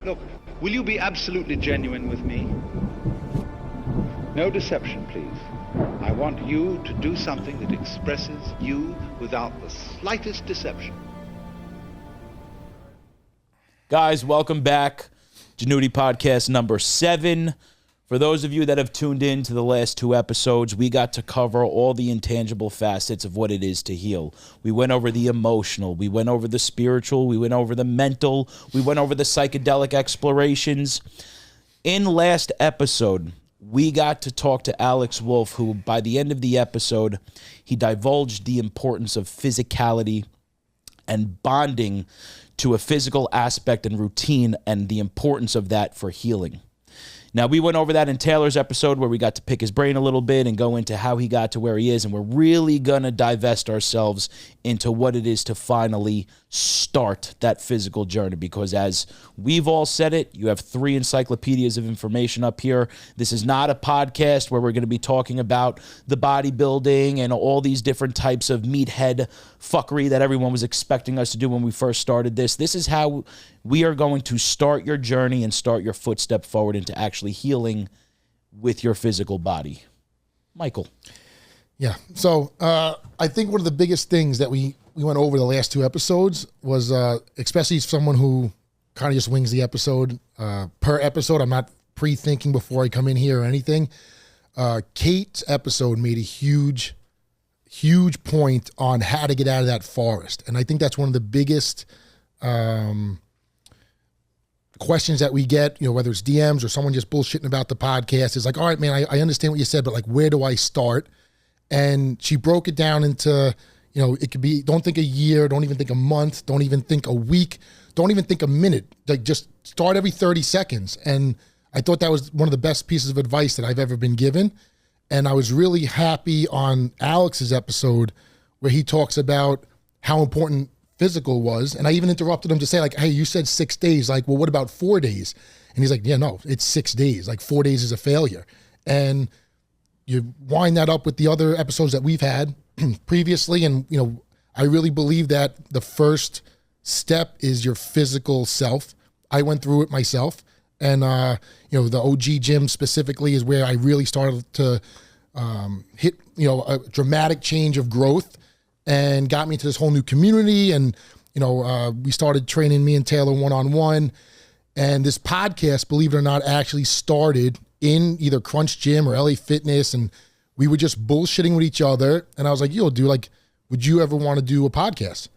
Look, will you be absolutely genuine with me? No deception, please. I want you to do something that expresses you without the slightest deception. Guys, welcome back. Genuity podcast number 7. For those of you that have tuned in to the last 2 episodes, we got to cover all the intangible facets of what it is to heal. We went over the emotional, we went over the spiritual, we went over the mental, we went over the psychedelic explorations. In last episode, we got to talk to Alex Wolf, who by the end of the episode, he divulged the importance of physicality and bonding to a physical aspect and routine and the importance of that for healing. Now, we went over that in Taylor's episode where we got to pick his brain a little bit and go into how he got to where he is, and we're really going to divest ourselves into what it is to finally start that physical journey, because as we've all said it, you have 3 encyclopedias of information up here. This is not a podcast where we're going to be talking about the bodybuilding and all these different types of meathead fuckery that everyone was expecting us to do when we first started this. This is how we are going to start your journey and start your footstep forward into actually healing with your physical body. Michael. Yeah. So I think one of the biggest things that we went over the last 2 episodes was, especially someone who kind of just wings the episode per episode. I'm not pre-thinking before I come in here or anything. Kate's episode made a huge point on how to get out of that forest. And I think that's one of the biggest questions that we get, whether it's DMs or someone just bullshitting about the podcast. Is like, all right, man, I understand what you said, but like, where do I start? And she broke it down into, it could be, don't think a year, don't even think a month, don't even think a week, don't even think a minute. Like, just start every 30 seconds. And I thought that was one of the best pieces of advice that I've ever been given. And I was really happy on Alex's episode where he talks about how important physical was. And I even interrupted him to say, like, hey, you said 6 days. Like, well, what about 4 days? And he's like, yeah, no, it's 6 days. Like, 4 days is a failure. And you wind that up with the other episodes that we've had previously. And, I really believe that the first step is your physical self. I went through it myself. And, the OG gym specifically is where I really started to hit, a dramatic change of growth and got me into this whole new community. And, we started training me and Taylor one-on-one. And this podcast, believe it or not, actually started in either Crunch Gym or LA Fitness. And we were just bullshitting with each other. And I was like, yo, dude, like, would you ever want to do a podcast?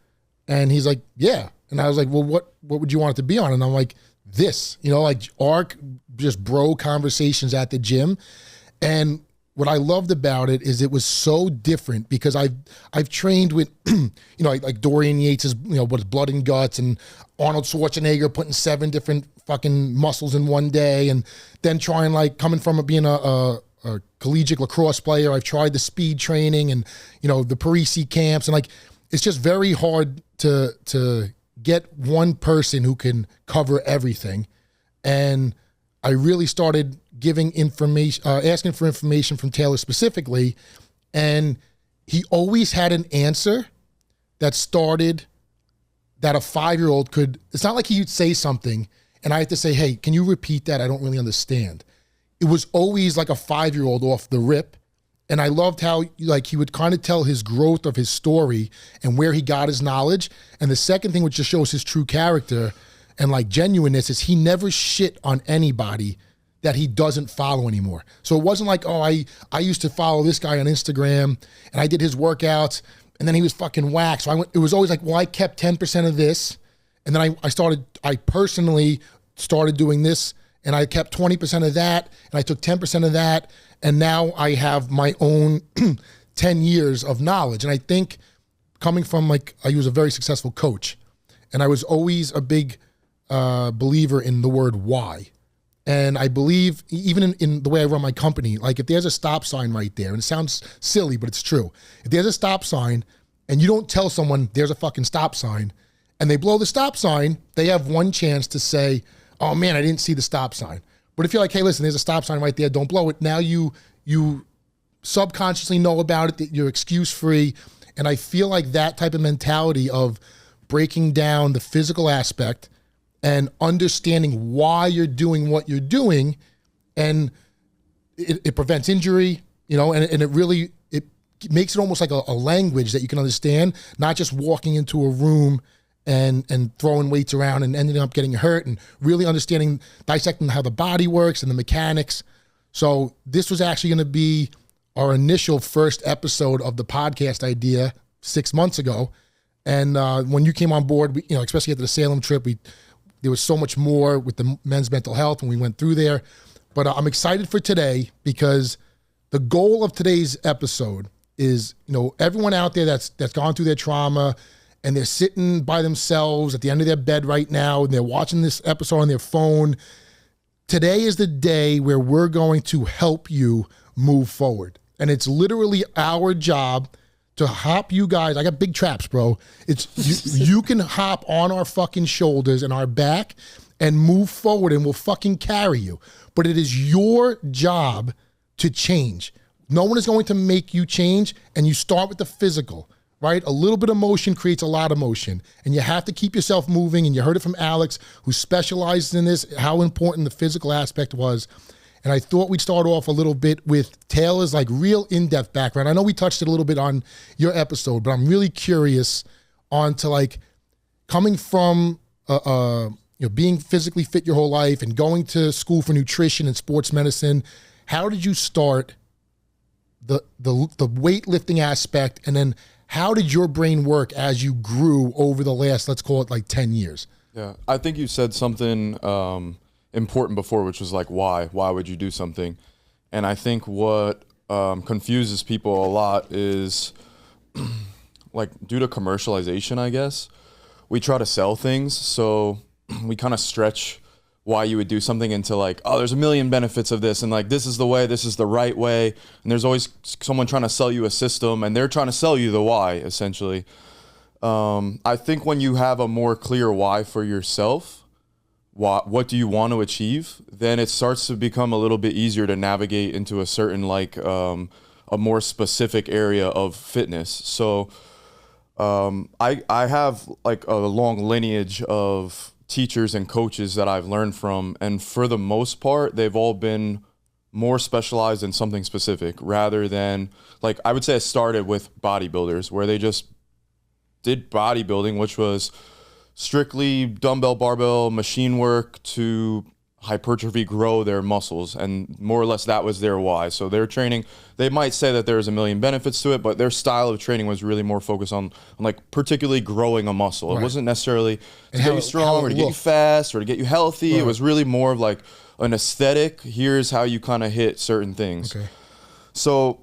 And he's like, yeah. And I was like, well, what would you want it to be on? And I'm like, this, like our just bro conversations at the gym. And what I loved about it is it was so different because I've trained with, like Dorian Yates's, with Blood and Guts, and Arnold Schwarzenegger putting 7 different fucking muscles in one day, and then trying, like, coming from being a collegiate lacrosse player, I've tried the speed training and, the Parisi camps, and like, it's just very hard to get one person who can cover everything. And I really started giving information, asking for information from Taylor specifically. And he always had an answer that started that a 5-year-old could, it's not like he'd say something and I had to say, hey, can you repeat that? I don't really understand. It was always like a 5-year-old off the rip. And I loved how, like, he would kind of tell his growth of his story and where he got his knowledge. And the second thing, which just shows his true character and like genuineness, is he never shit on anybody that he doesn't follow anymore. So it wasn't like, oh, I used to follow this guy on Instagram and I did his workouts and then he was fucking whack. So it was always like, well, I kept 10% of this. And then I personally started doing this and I kept 20% of that and I took 10% of that. And now I have my own 10 years of knowledge. And I think coming from, like, I was a very successful coach and I was always a big believer in the word why. And I believe even in the way I run my company, like, if there's a stop sign right there, and it sounds silly, but it's true. If there's a stop sign and you don't tell someone there's a fucking stop sign and they blow the stop sign, they have one chance to say, oh man, I didn't see the stop sign. But if you're like, hey, listen, there's a stop sign right there, don't blow it. Now you subconsciously know about it, that you're excuse free. And I feel like that type of mentality of breaking down the physical aspect and understanding why you're doing what you're doing, and it prevents injury, and it really, it makes it almost like a language that you can understand, not just walking into a room and throwing weights around and ending up getting hurt, and really understanding, dissecting how the body works and the mechanics. So this was actually going to be our initial first episode of the podcast idea 6 months ago. And when you came on board, we, especially after the Salem trip, there was so much more with the men's mental health when we went through there. But I'm excited for today, because the goal of today's episode is, everyone out there that's gone through their trauma and they're sitting by themselves at the end of their bed right now and they're watching this episode on their phone. Today is the day where we're going to help you move forward. And it's literally our job to hop you guys. I got big traps, bro. It's you can hop on our fucking shoulders and our back and move forward, and we'll fucking carry you. But it is your job to change. No one is going to make you change, and you start with the physical, right? A little bit of motion creates a lot of motion, and you have to keep yourself moving. And you heard it from Alex, who specializes in this, how important the physical aspect was. And I thought we'd start off a little bit with Taylor's real in-depth background. I know we touched it a little bit on your episode, but I'm really curious on to coming from being physically fit your whole life and going to school for nutrition and sports medicine. How did you start the weightlifting aspect, and then how did your brain work as you grew over the last, let's call it 10 years? Yeah, I think you said something important before, which was why would you do something? And I think what confuses people a lot is due to commercialization, I guess, we try to sell things. So we kind of stretch why you would do something into there's a million benefits of this, and this is the way, this is the right way. And there's always someone trying to sell you a system, and they're trying to sell you the why, essentially. I think when you have a more clear why for yourself, what do you want to achieve, then it starts to become a little bit easier to navigate into a certain a more specific area of fitness. So I have a long lineage of teachers and coaches that I've learned from, and for the most part they've all been more specialized in something specific, rather than I would say I started with bodybuilders, where they just did bodybuilding, which was strictly dumbbell, barbell, machine work to hypertrophy, grow their muscles, and more or less that was their why. So their training, they might say that there's a million benefits to it, but their style of training was really more focused on particularly growing a muscle. Right. It wasn't necessarily to get you strong or to get you fast or to get you healthy. Right. It was really more of an aesthetic. Here's how you kind of hit certain things. Okay. So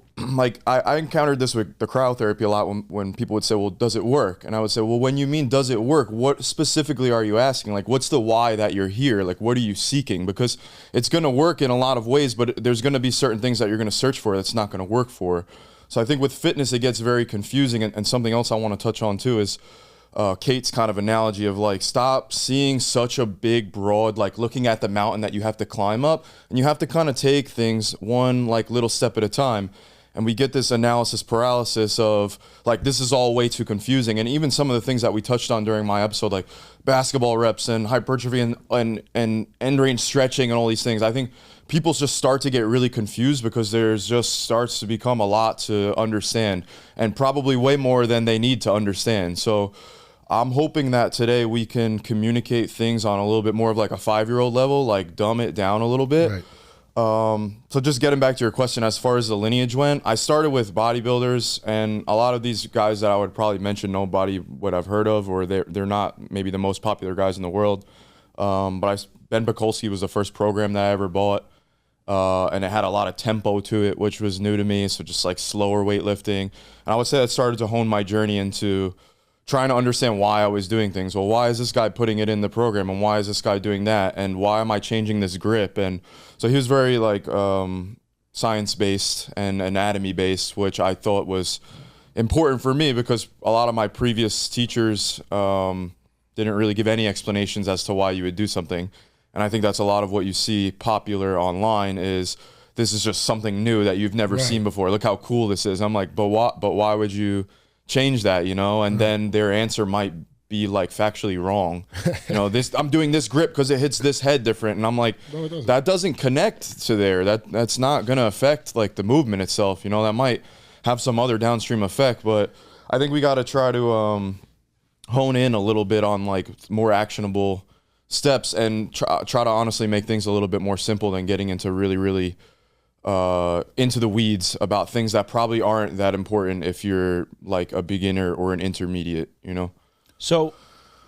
I encountered this with the cryotherapy a lot when people would say, well, does it work? And I would say, well, when you mean does it work, what specifically are you asking? What's the why that you're here? What are you seeking? Because it's going to work in a lot of ways, but there's going to be certain things that you're going to search for that's not going to work for. So I think with fitness, it gets very confusing. And something else I want to touch on too is Kate's kind of analogy of stop seeing such a big, broad, looking at the mountain that you have to climb up, and you have to kind of take things one little step at a time. And we get this analysis paralysis of this is all way too confusing. And even some of the things that we touched on during my episode, basketball reps and hypertrophy and end range stretching and all these things, I think people just start to get really confused because there's just starts to become a lot to understand, and probably way more than they need to understand. So I'm hoping that today we can communicate things on a little bit more of a 5-year-old level, dumb it down a little bit. Right. So just getting back to your question, as far as the lineage went, I started with bodybuilders, and a lot of these guys that I would probably mention nobody would have heard of, or they're not maybe the most popular guys in the world. But Ben Pekulski was the first program that I ever bought, and it had a lot of tempo to it, which was new to me. So just slower weightlifting, and I would say that started to hone my journey into trying to understand why I was doing things. Well, why is this guy putting it in the program, and why is this guy doing that, and why am I changing this grip? And so he was very science-based and anatomy-based, which I thought was important for me because a lot of my previous teachers didn't really give any explanations as to why you would do something. And I think that's a lot of what you see popular online is this is just something new that you've never seen before. Look how cool this is. I'm but why would you change that, And then their answer might be like factually wrong. You know, I'm doing this grip because it hits this head different, and I'm like, No, it doesn't. that doesn't connect to there. That's not gonna affect like the movement itself. You know, that might have some other downstream effect, but I think we got to try to hone in a little bit on like more actionable steps and try to honestly make things a little bit more simple than getting into really into the weeds about things that probably aren't that important if you're like a beginner or an intermediate, you know? So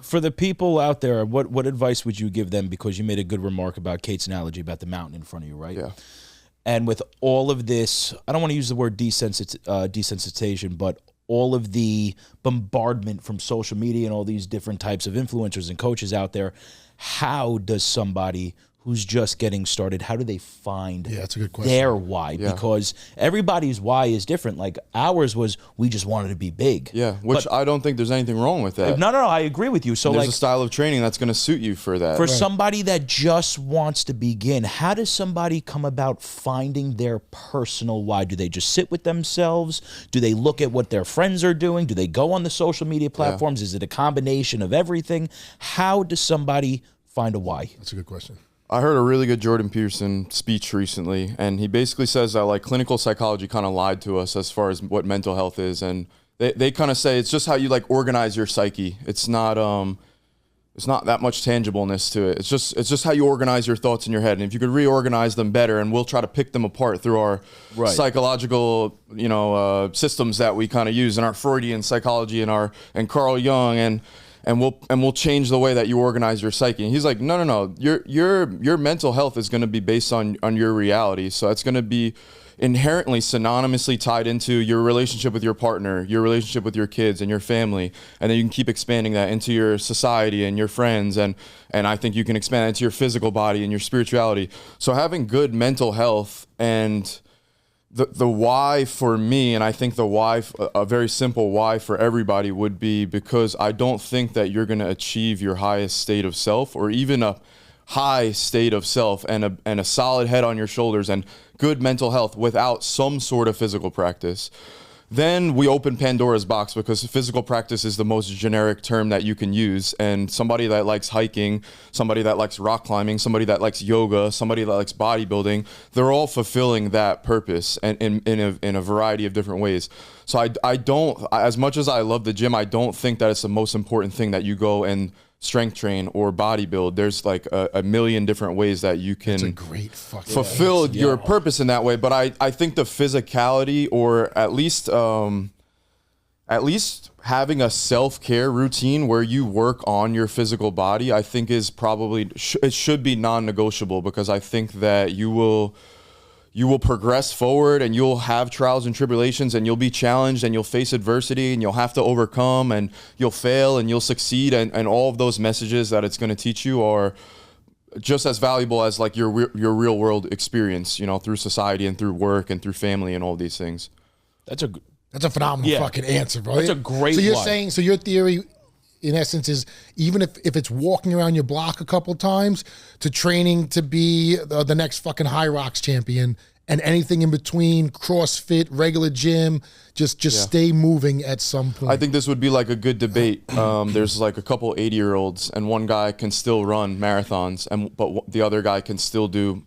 for the people out there, what advice would you give them? Because you made a good remark about Kate's analogy about the mountain in front of you, right? Yeah. And with all of this, I don't want to use the word desensitization, but all of the bombardment from social media and all these different types of influencers and coaches out there, how does somebody who's just getting started, how do they find that's a good question. their why? Yeah. Because everybody's why is different. Like ours was, we just wanted to be big. Yeah, which I don't think there's anything wrong with that. No, I agree with you. So There's like a style of training that's going to suit you for that. for somebody that just wants to begin, how does somebody come about finding their personal why? Do they just sit with themselves? Do they look at what their friends are doing? Do they go on the social media platforms? Is it a combination of everything? How does somebody find a why? That's a good question. I heard a really good Jordan Peterson speech recently, and he basically says that like clinical psychology kind of lied to us as far as what mental health is, and they kind of say it's just how you like organize your psyche. It's not that much tangibleness to it. It's just how you organize your thoughts in your head, and if you could reorganize them better, and we'll try to pick them apart through our psychological systems that we kind of use in our Freudian psychology and Carl Jung and we'll change the way that you organize your psyche. And he's like, no. Your mental health is going to be based on your reality. So it's going to be inherently synonymously tied into your relationship with your partner, your relationship with your kids and your family. And then you can keep expanding that into your society and your friends. And I think you can expand that into your physical body and your spirituality. So having good mental health and the why for me, and I think the why, a very simple why for everybody would be because I don't think that you're going to achieve your highest state of self or even a high state of self and a solid head on your shoulders and good mental health without some sort of physical practice. Then we open Pandora's box because physical practice is the most generic term that you can use. And somebody that likes hiking, somebody that likes rock climbing, somebody that likes yoga, somebody that likes bodybuilding, they're all fulfilling that purpose and in a variety of different ways. So I don't, as much as I love the gym, I don't think that it's the most important thing that you go and strength train or bodybuild. There's like a million different ways that you can It's a great fucking fulfill your purpose in that way. But I think the physicality, or at least having a self-care routine where you work on your physical body, I think is probably, it should be non-negotiable, because I think that you will progress forward and you'll have trials and tribulations and you'll be challenged and you'll face adversity and you'll have to overcome and you'll fail and you'll succeed. And all of those messages that it's going to teach you are just as valuable as like your real world experience, through society and through work and through family and all these things. That's a phenomenal fucking answer, bro. That's a great So you're why. saying, so your theory in essence is even if it's walking around your block a couple times to training to be the next fucking High Rocks champion, and anything in between, CrossFit, regular gym, just stay moving at some point. I think this would be like a good debate. There's like a couple 80-year-olds and one guy can still run marathons, but the other guy can still do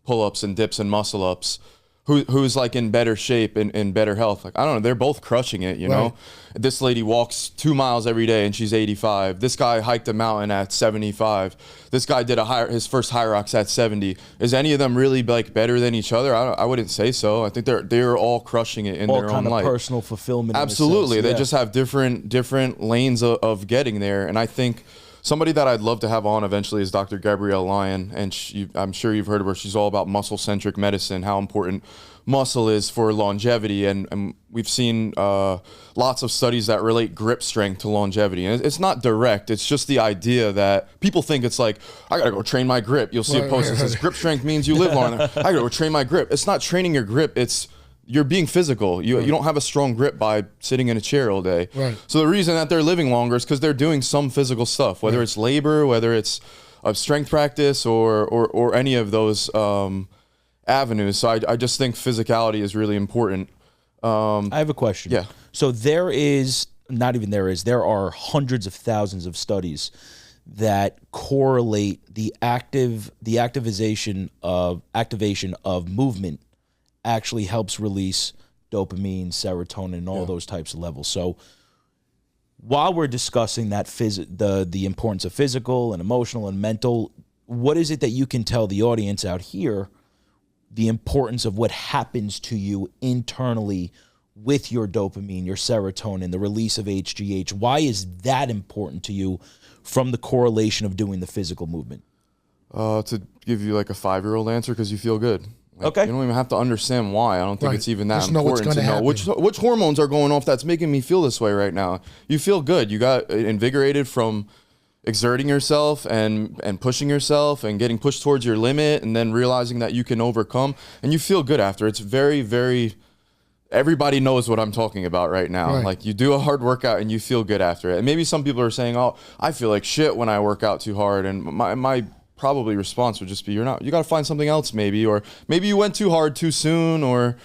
pull-ups and dips and muscle-ups. Who's like in better shape and in better health? Like, I don't know. They're both crushing it, you know? This lady walks 2 miles every day and she's 85. This guy hiked a mountain at 75. This guy did his first High Rocks at 70. Is any of them really like better than each other? I wouldn't say so. I think they're all crushing it in All their kind own of life. personal fulfillment. Absolutely. In a sense. They just have different lanes of getting there. And I think somebody that I'd love to have on eventually is Dr. Gabrielle Lyon, and I'm sure you've heard of her. She's all about muscle-centric medicine, how important muscle is for longevity, and we've seen lots of studies that relate grip strength to longevity. And it's not direct. It's just the idea that people think it's like, I gotta go train my grip. You'll see a post that says grip strength means you live longer. I gotta go train my grip. It's not training your grip. It's you're being physical. You don't have a strong grip by sitting in a chair all day. Right. So the reason that they're living longer is because they're doing some physical stuff, whether it's labor, whether it's a strength practice, or any of those avenues. So I just think physicality is really important. I have a question. Yeah. So there is there are hundreds of thousands of studies that correlate the activation of movement actually helps release dopamine, serotonin, and all those types of levels. So while we're discussing that the importance of physical and emotional and mental, what is it that you can tell the audience out here the importance of what happens to you internally with your dopamine, your serotonin, the release of HGH? Why is that important to you from the correlation of doing the physical movement? To give you like a 5-year-old answer, because you feel good. Like, Okay. You don't even have to understand why. I don't think it's even that Just know what's important to gonna know happen. which hormones are going off that's making me feel this way right now. You feel good. You got invigorated from exerting yourself and pushing yourself and getting pushed towards your limit, and then realizing that you can overcome, and you feel good after. It's very, very, everybody knows what I'm talking about right now. Right. Like, you do a hard workout and you feel good after it. And maybe some people are saying, oh, I feel like shit when I work out too hard. And my probably response would just be, you got to find something else maybe, or maybe you went too hard too soon, or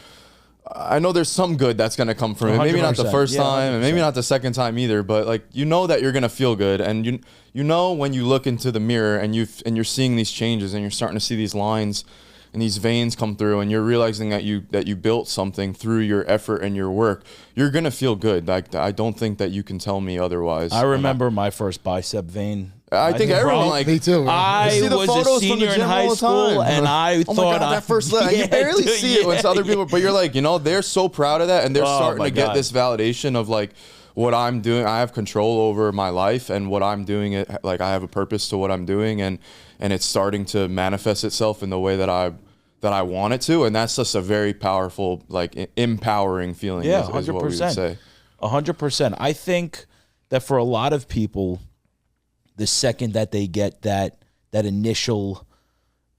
I know there's some good that's going to come from it. Maybe not the 100%. first Yeah, time, and maybe not the second time either, but like, you know that you're going to feel good. And you know when you look into the mirror and you're seeing these changes and you're starting to see these lines and these veins come through, and you're realizing that you built something through your effort and your work, you're going to feel good. Like, I don't think that you can tell me otherwise. I remember my first bicep vein. I think everyone, like, Me too. I see the was a photos from the senior in gym high all the school, time. and I oh thought my God, that first leg, you barely see it when other people, but you're like, they're so proud of that, and they're starting my to get God. this validation of like, what I'm doing, I have control over my life, and what I'm doing, like, I have a purpose to what I'm doing, and it's starting to manifest itself in the way that I want it to, and that's just a very powerful, like, empowering feeling. Yeah, is what we would say. 100%. I think that for a lot of people, the second that they get that initial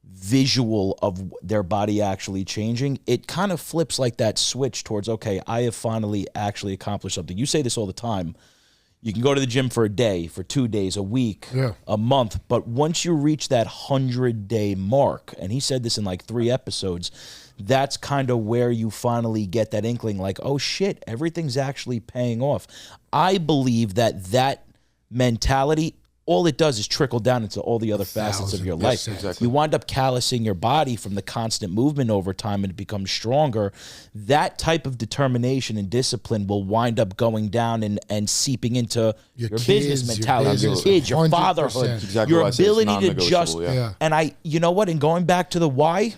visual of their body actually changing, it kind of flips like that switch towards, okay, I have finally actually accomplished something. You say this all the time. You can go to the gym for a day, for 2 days, a week, a month, but once you reach that 100-day mark, and he said this in like 3 episodes, that's kind of where you finally get that inkling, like, oh shit, everything's actually paying off. I believe that mentality, all it does is trickle down into all the other facets of your life. Exactly. You wind up callousing your body from the constant movement over time, and it becomes stronger. That type of determination and discipline will wind up going down and seeping into your kids, business your mentality, your business, kids, your 100%. fatherhood, Exactly your why I say it's ability to just. non-negotiable, yeah. And you know what? And going back to the why,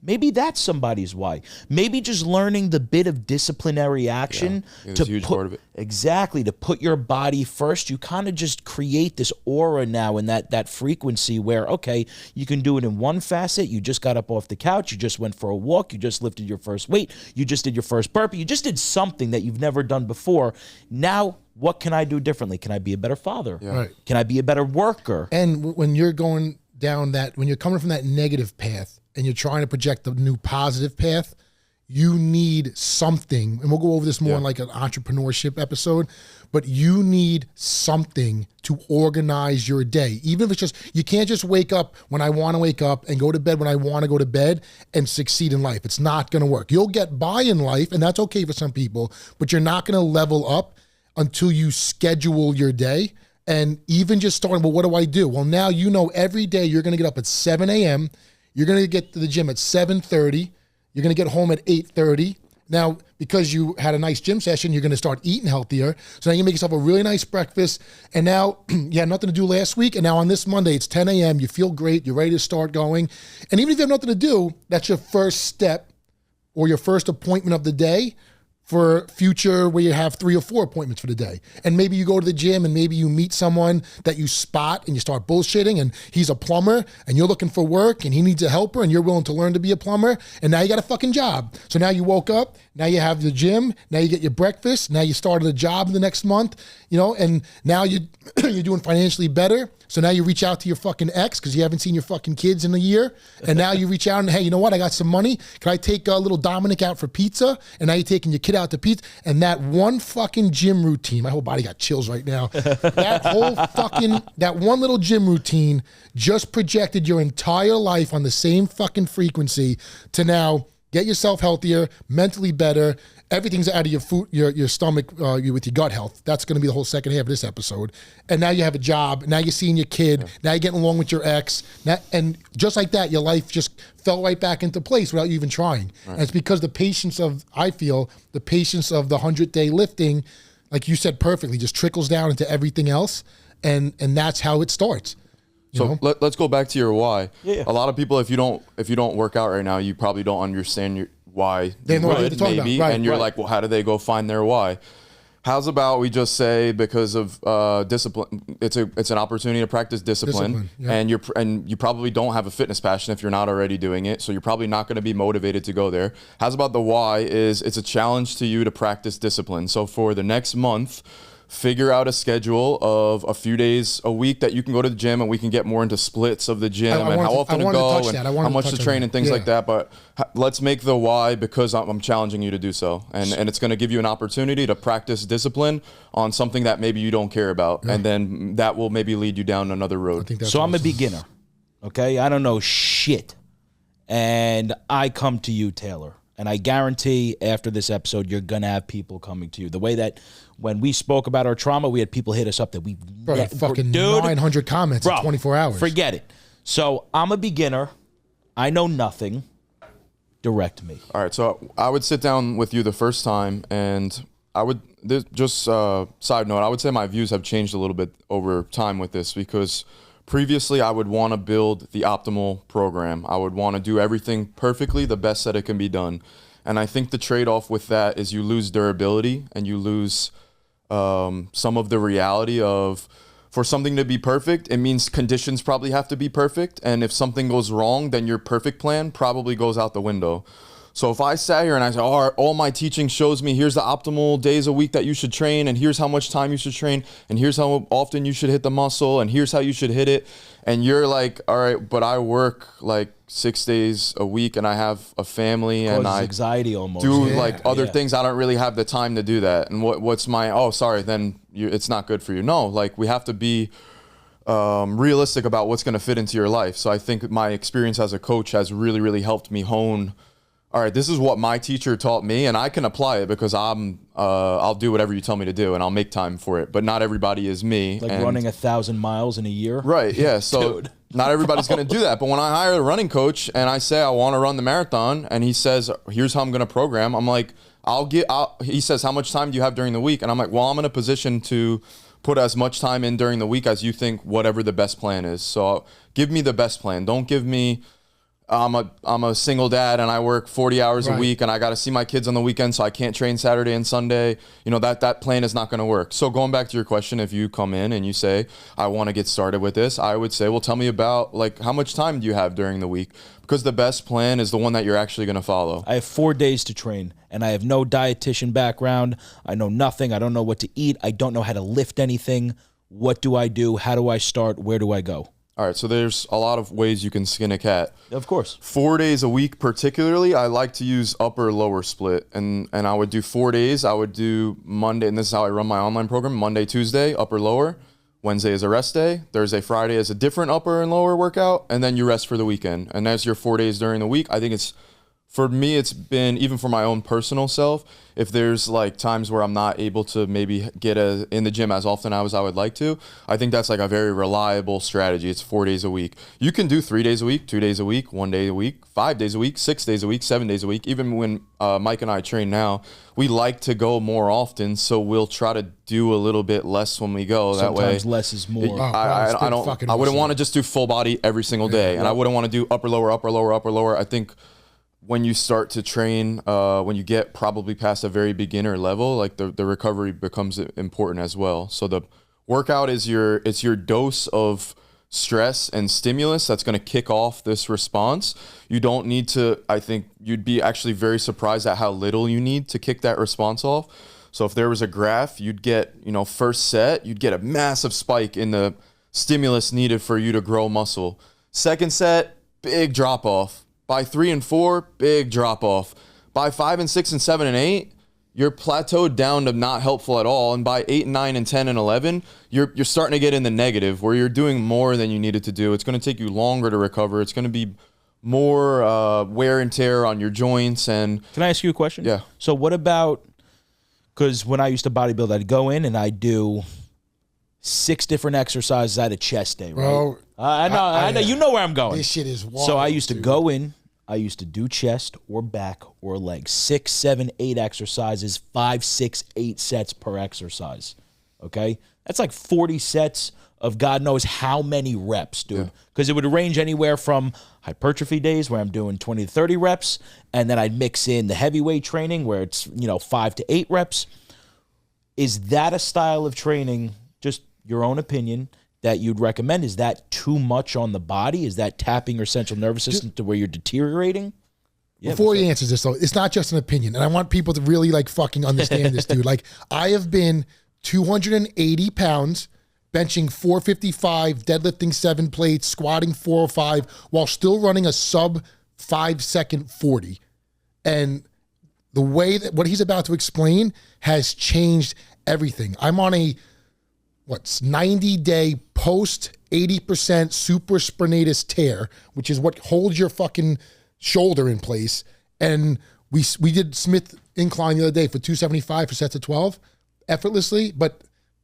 maybe that's somebody's why. Maybe just learning the bit of disciplinary action it's a huge part of it. Exactly, to put your body first. You kind of just create this aura now in that frequency where, okay, you can do it in one facet. You just got up off the couch. You just went for a walk. You just lifted your first weight. You just did your first burpee. You just did something that you've never done before. Now, what can I do differently? Can I be a better father? Right. Can I be a better worker? And when you're going down when you're coming from that negative path and you're trying to project the new positive path, you need something, and we'll go over this more in like an entrepreneurship episode, but you need something to organize your day. Even if it's just, you can't just wake up when I want to wake up and go to bed when I want to go to bed and succeed in life. It's not going to work. You'll get by in life, and that's okay for some people, but you're not going to level up until you schedule your day. And even just starting, well, what do I do? Well, now you know every day you're going to get up at 7 a.m., you're going to get to the gym at 7:30. You're going to get home at 8:30. Now, because you had a nice gym session, you're going to start eating healthier. So now you make yourself a really nice breakfast. And now you had nothing to do last week. And now on this Monday, it's 10 a.m. You feel great. You're ready to start going. And even if you have nothing to do, that's your first step or your first appointment of the day for future where you have 3 or 4 appointments for the day. And maybe you go to the gym and maybe you meet someone that you spot and you start bullshitting, and he's a plumber and you're looking for work and he needs a helper and you're willing to learn to be a plumber, and now you got a fucking job. So now you woke up, now you have the gym, now you get your breakfast, now you started a job in the next month, and now you're doing financially better. So now you reach out to your fucking ex because you haven't seen your fucking kids in a year. And now you reach out and, hey, you know what? I got some money. Can I take little Dominic out for pizza? And now you're taking your kid out to pizza. And that one fucking gym routine, my whole body got chills right now. That one little gym routine just projected your entire life on the same fucking frequency to now get yourself healthier, mentally better. Everything's out of your food, your stomach, with your gut health. That's going to be the whole second half of this episode. And now you have a job. Now you're seeing your kid. Now you're getting along with your ex. And just like that, your life just fell right back into place without you even trying. Right. And it's because I feel the patience of the 100-day lifting, like you said perfectly, just trickles down into everything else. And that's how it starts. So let's go back to your why. Yeah. A lot of people, if you don't work out right now, you probably don't understand your why. They know what they're talking about. Right, and you're like, well, how do they go find their why? How's about we just say because of discipline? It's an opportunity to practice discipline. Yeah. and you probably don't have a fitness passion if you're not already doing it. So you're probably not going to be motivated to go there. How's about the why is it's a challenge to you to practice discipline. So for the next month, figure out a schedule of a few days a week that you can go to the gym, and we can get more into splits of the gym and how often to go and how much to train and things like that. But let's make the why because I'm challenging you to do so. And it's going to give you an opportunity to practice discipline on something that maybe you don't care about. And then that will maybe lead you down another road. So I'm a beginner, okay? I don't know shit. And I come to you, Taylor. And I guarantee after this episode, you're going to have people coming to you. The way that when we spoke about our trauma, we had people hit us up that we... Bro, fucking 900 comments in 24 hours. Forget it. So I'm a beginner. I know nothing. Direct me. All right. So I would sit down with you the first time, and I would... side note, I would say my views have changed a little bit over time with this because... Previously, I would want to build the optimal program. I would want to do everything perfectly, the best that it can be done. And I think the trade-off with that is you lose durability and you lose some of the reality of, for something to be perfect, it means conditions probably have to be perfect. And if something goes wrong, then your perfect plan probably goes out the window. So if I sat here and I said, all my teaching shows me here's the optimal days a week that you should train, and here's how much time you should train, and here's how often you should hit the muscle, and here's how you should hit it, and you're like, all right, but I work like 6 days a week and I have a family and I anxiety almost. do other things. I don't really have the time to do that. And what's my, then it's not good for you. No, like we have to be realistic about what's going to fit into your life. So I think my experience as a coach has really, really helped me hone, all right, this is what my teacher taught me, and I can apply it because I'll do whatever you tell me to do, and I'll make time for it. But not everybody is me. Like running 1,000 miles in a year? Right, yeah. So not everybody's going to do that. But when I hire a running coach and I say I want to run the marathon, and he says, here's how I'm going to program, I'm like, he says, how much time do you have during the week? And I'm like, well, I'm in a position to put as much time in during the week as you think whatever the best plan is. So give me the best plan. Don't give me... I'm a single dad and I work 40 hours a week and I got to see my kids on the weekend, so I can't train Saturday and Sunday. You know, that plan is not going to work. So going back to your question, if you come in and you say, I want to get started with this, I would say, well, tell me about like how much time do you have during the week? Because the best plan is the one that you're actually going to follow. I have 4 days to train and I have no dietitian background. I know nothing. I don't know what to eat. I don't know how to lift anything. What do I do? How do I start? Where do I go? All right, so there's a lot of ways you can skin a cat. Of course. 4 days a week particularly, I like to use upper-lower split. And I would do 4 days. I would do Monday, and this is how I run my online program, Monday, Tuesday, upper-lower. Wednesday is a rest day. Thursday, Friday is a different upper and lower workout. And then you rest for the weekend. And that's your 4 days during the week. I think for me, it's been, even for my own personal self, if there's like times where I'm not able to maybe get in the gym as often as I would like to, I think that's like a very reliable strategy. It's 4 days a week. You can do 3 days a week, 2 days a week, 1 day a week, 5 days a week, 6 days a week, 7 days a week. Even when Mike and I train now, we like to go more often, so we'll try to do a little bit less when we go. Sometimes that way, less is more. I wouldn't want to just do full body every single day, and I wouldn't want to do upper, lower, upper, lower, upper, lower. I think when you start to train, when you get probably past a very beginner level, like the recovery becomes important as well. So the workout is your dose of stress and stimulus that's going to kick off this response. You don't need to, I think you'd be actually very surprised at how little you need to kick that response off. So if there was a graph, you'd get, first set, you'd get a massive spike in the stimulus needed for you to grow muscle. Second set, big drop off. By 3 and 4, big drop off. By 5 and 6 and 7 and 8, you're plateaued down to not helpful at all. And by 8 and 9 and 10 and 11, you're starting to get in the negative where you're doing more than you needed to do. It's going to take you longer to recover. It's going to be more wear and tear on your joints. And Can I ask you a question? Yeah. So what about, because when I used to bodybuild, I'd go in and I'd do 6 different exercises. I had a chest day, right? Bro, I know. You know where I'm going. this shit is wild. So I used to dude. go in. I used to do chest or back or legs. 6, 7, 8 exercises, 5, 6, 8 sets per exercise. Okay? That's like 40 sets of God knows how many reps, dude. Because it would range anywhere from hypertrophy days where I'm doing 20 to 30 reps, and then I'd mix in the heavyweight training where it's, 5 to 8 reps. Is that a style of training, just your own opinion, that you'd recommend? Is that too much on the body? Is that tapping your central nervous system to where you're deteriorating? Before he answers this, though, it's not just an opinion. And I want people to really fucking understand this, dude. I have been 280 pounds, benching 455, deadlifting 7 plates, squatting 405, while still running a sub 5-second 40. And the way that what he's about to explain has changed everything. I'm on a 90-day post 80% supraspinatus tear, which is what holds your fucking shoulder in place. And we did Smith incline the other day for 275 for sets of 12 effortlessly, but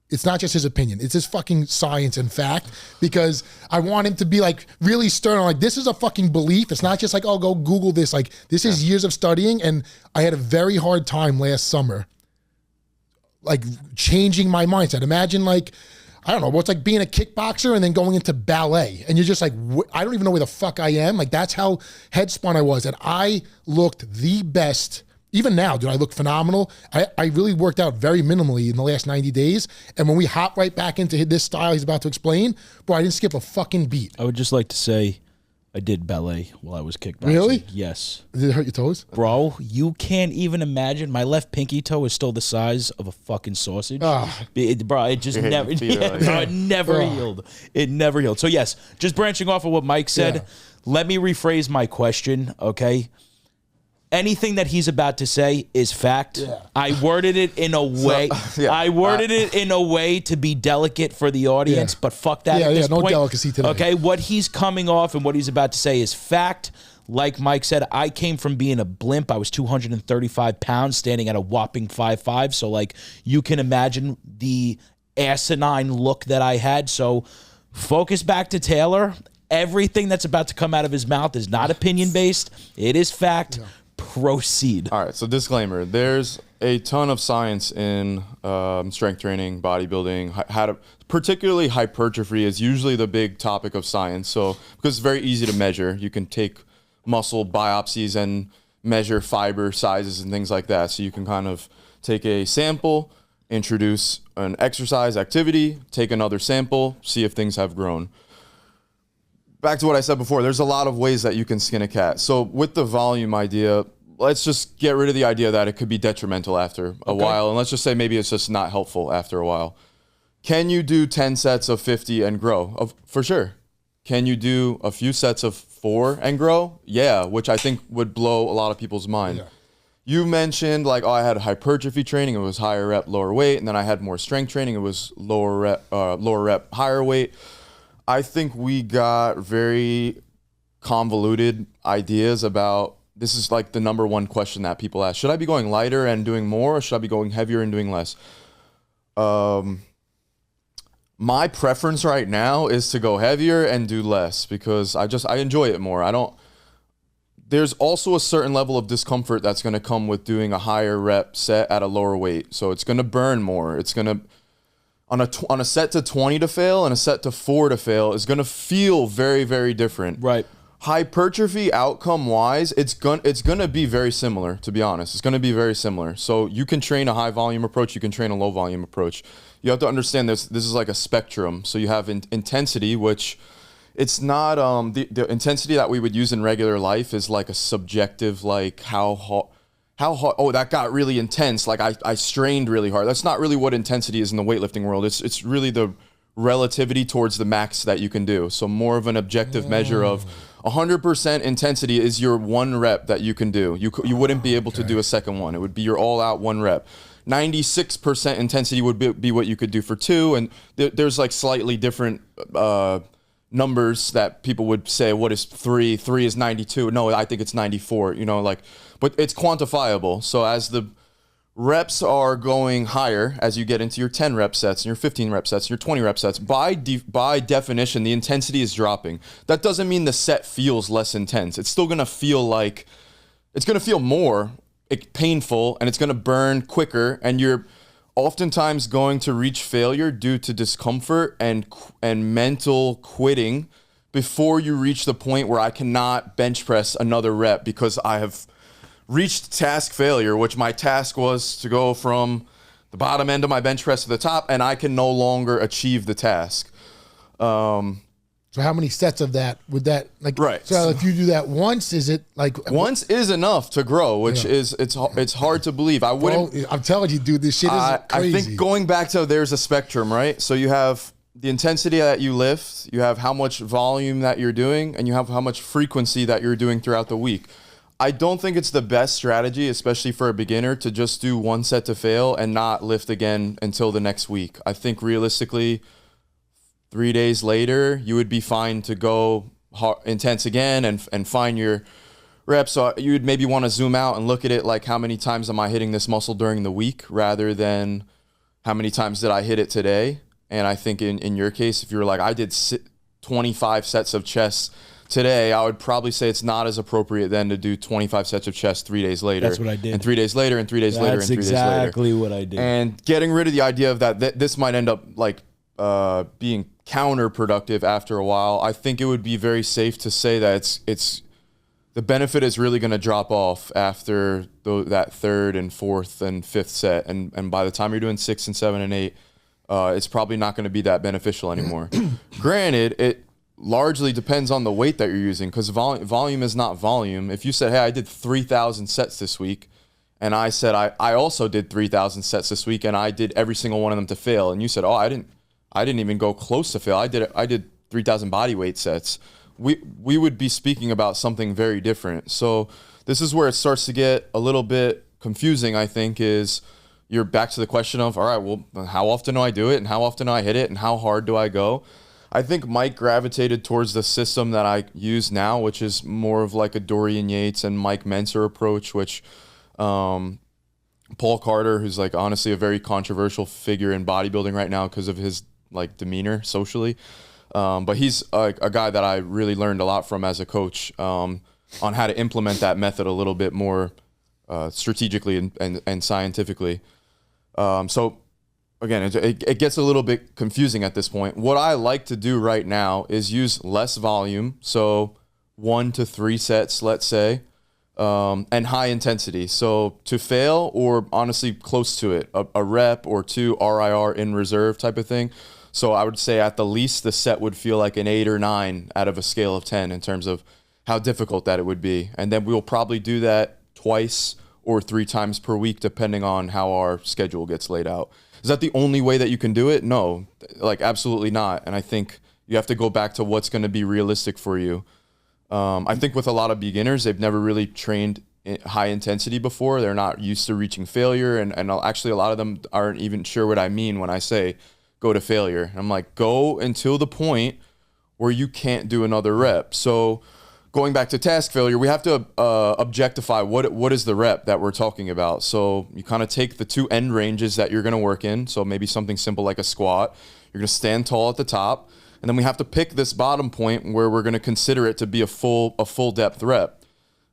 it's not just his opinion. It's his fucking science and fact, because I want him to be really stern on this is a fucking belief. It's not just oh, go Google this. This is years of studying, and I had a very hard time last summer changing my mindset. Imagine I don't know, what's being a kickboxer and then going into ballet, and you're just I don't even know where the fuck I am. That's how headspun I was, and I looked the best. Even now, dude, I look phenomenal. I really worked out very minimally in the last 90 days, and when we hop right back into this style he's about to explain, bro, I didn't skip a fucking beat. I would just like to say I did ballet while I was kickboxing. Really? Yes. Did it hurt your toes? Bro, you can't even imagine. My left pinky toe is still the size of a fucking sausage. It just never, it never healed. It never healed. So yes, just branching off of what Mike said, let me rephrase my question, okay? Anything that he's about to say is fact. Yeah. I worded it in a way. It in a way to be delicate for the audience, but fuck that. At this point. No delicacy today. Okay, what he's coming off and what he's about to say is fact. Like Mike said, I came from being a blimp. I was 235 pounds, standing at a whopping 5'5". So you can imagine the asinine look that I had. So focus back to Taylor. Everything that's about to come out of his mouth is not opinion based. It is fact. Yeah. Proceed. All right, so disclaimer, there's a ton of science in strength training, bodybuilding, particularly hypertrophy is usually the big topic of science. So because it's very easy to measure, you can take muscle biopsies and measure fiber sizes and things like that. So you can kind of take a sample, introduce an exercise activity, take another sample, see if things have grown. Back to what I said before, there's a lot of ways that you can skin a cat. So with the volume idea, let's just get rid of the idea that it could be detrimental after a while. And let's just say maybe it's just not helpful after a while. Can you do 10 sets of 50 and grow? For sure. Can you do a few sets of 4 and grow? Yeah, which I think would blow a lot of people's mind. Yeah. You mentioned I had hypertrophy training. It was higher rep, lower weight. And then I had more strength training. It was lower rep, higher weight. I think we got very convoluted ideas about, this is the number one question that people ask. Should I be going lighter and doing more, or should I be going heavier and doing less? My preference right now is to go heavier and do less because I enjoy it more. There's also a certain level of discomfort that's going to come with doing a higher rep set at a lower weight. So it's going to burn more. It's going to, on a set to 20 to fail and a set to 4 to fail is going to feel very, very different. Right. Hypertrophy outcome-wise, it's gonna be very similar, to be honest. It's gonna be very similar. So you can train a high-volume approach, you can train a low-volume approach. You have to understand this is like a spectrum. So you have intensity, which it's not, the intensity that we would use in regular life is like a subjective, how hard, oh, that got really intense. I strained really hard. That's not really what intensity is in the weightlifting world. It's really the relativity towards the max that you can do. So more of an objective measure of 100% intensity is your 1 rep that you can do. You wouldn't be able to do a second one. It would be your all-out 1 rep. 96% intensity would be what you could do for 2, and there's slightly different numbers that people would say, what is 3? 3 is 92. No, I think it's 94, but it's quantifiable. So as the reps are going higher, as you get into your 10 rep sets and your 15 rep sets and your 20 rep sets, by definition, the intensity is dropping. That doesn't mean the set feels less intense. It's still going to feel like, it's going to feel more painful, and it's going to burn quicker, and you're oftentimes going to reach failure due to discomfort and mental quitting before you reach the point where I cannot bench press another rep because I have reached task failure, which my task was to go from the bottom end of my bench press to the top, and I can no longer achieve the task. So how many sets of that would that like? Right. So if you do that once, is it like once is enough to grow, which is it's hard to believe. I wouldn't. Bro, I'm telling you, dude, this shit is crazy. I think going back to there's a spectrum, right? So you have the intensity that you lift, you have how much volume that you're doing, and you have how much frequency that you're doing throughout the week. I don't think it's the best strategy, especially for a beginner, to just do one set to fail and not lift again until the next week. I think realistically, 3 days later, you would be fine to go intense again and find your reps. So you would maybe want to zoom out and look at it like, how many times am I hitting this muscle during the week rather than how many times did I hit it today? And I think in your case, if you were like, I did 25 sets of chest today, I would probably say it's not as appropriate then to do 25 sets of chest 3 days later. That's what I did. And 3 days later, and 3 days later, and 3 days later. That's exactly what I did. And getting rid of the idea of that this might end up like being counterproductive after a while. I think it would be very safe to say that it's the benefit is really going to drop off after that third and fourth and fifth set, and by the time you're doing 6 and 7 and 8, it's probably not going to be that beneficial anymore. Granted, it largely depends on the weight that you're using, because volume is not volume. If you said, hey, I did 3,000 sets this week, and I said I also did 3,000 sets this week, and I did every single one of them to fail, and you said, oh, I didn't even go close to fail. I did 3,000 body weight sets. We would be speaking about something very different. So this is where it starts to get a little bit confusing, I think, is you're back to the question of, all right, well, how often do I do it, and how often do I hit it, and how hard do I go? I think Mike gravitated towards the system that I use now, which is more of like a Dorian Yates and Mike Menser approach, which Paul Carter, who's like honestly a very controversial figure in bodybuilding right now because of his like demeanor socially. But he's a guy that I really learned a lot from as a coach on how to implement that method a little bit more strategically and scientifically. So again, it gets a little bit confusing at this point. What I like to do right now is use less volume, so 1 to 3 sets, let's say, and high intensity. So to fail, or honestly close to it, a rep or 2 RIR in reserve type of thing. So I would say at the least the set would feel like an 8 or 9 out of a scale of 10 in terms of how difficult that it would be. And then we'll probably do that twice or 3 times per week, depending on how our schedule gets laid out. Is that the only way that you can do it? No, like absolutely not. And I think you have to go back to what's going to be realistic for you. I think with a lot of beginners, they've never really trained high intensity before. They're not used to reaching failure. And actually a lot of them aren't even sure what I mean when I say go to failure. I'm like, go until the point where you can't do another rep. So going back to task failure, we have to objectify what is the rep that we're talking about. So you kind of take the 2 end ranges that you're going to work in. So maybe something simple like a squat. You're going to stand tall at the top, and then we have to pick this bottom point where we're going to consider it to be a full depth rep.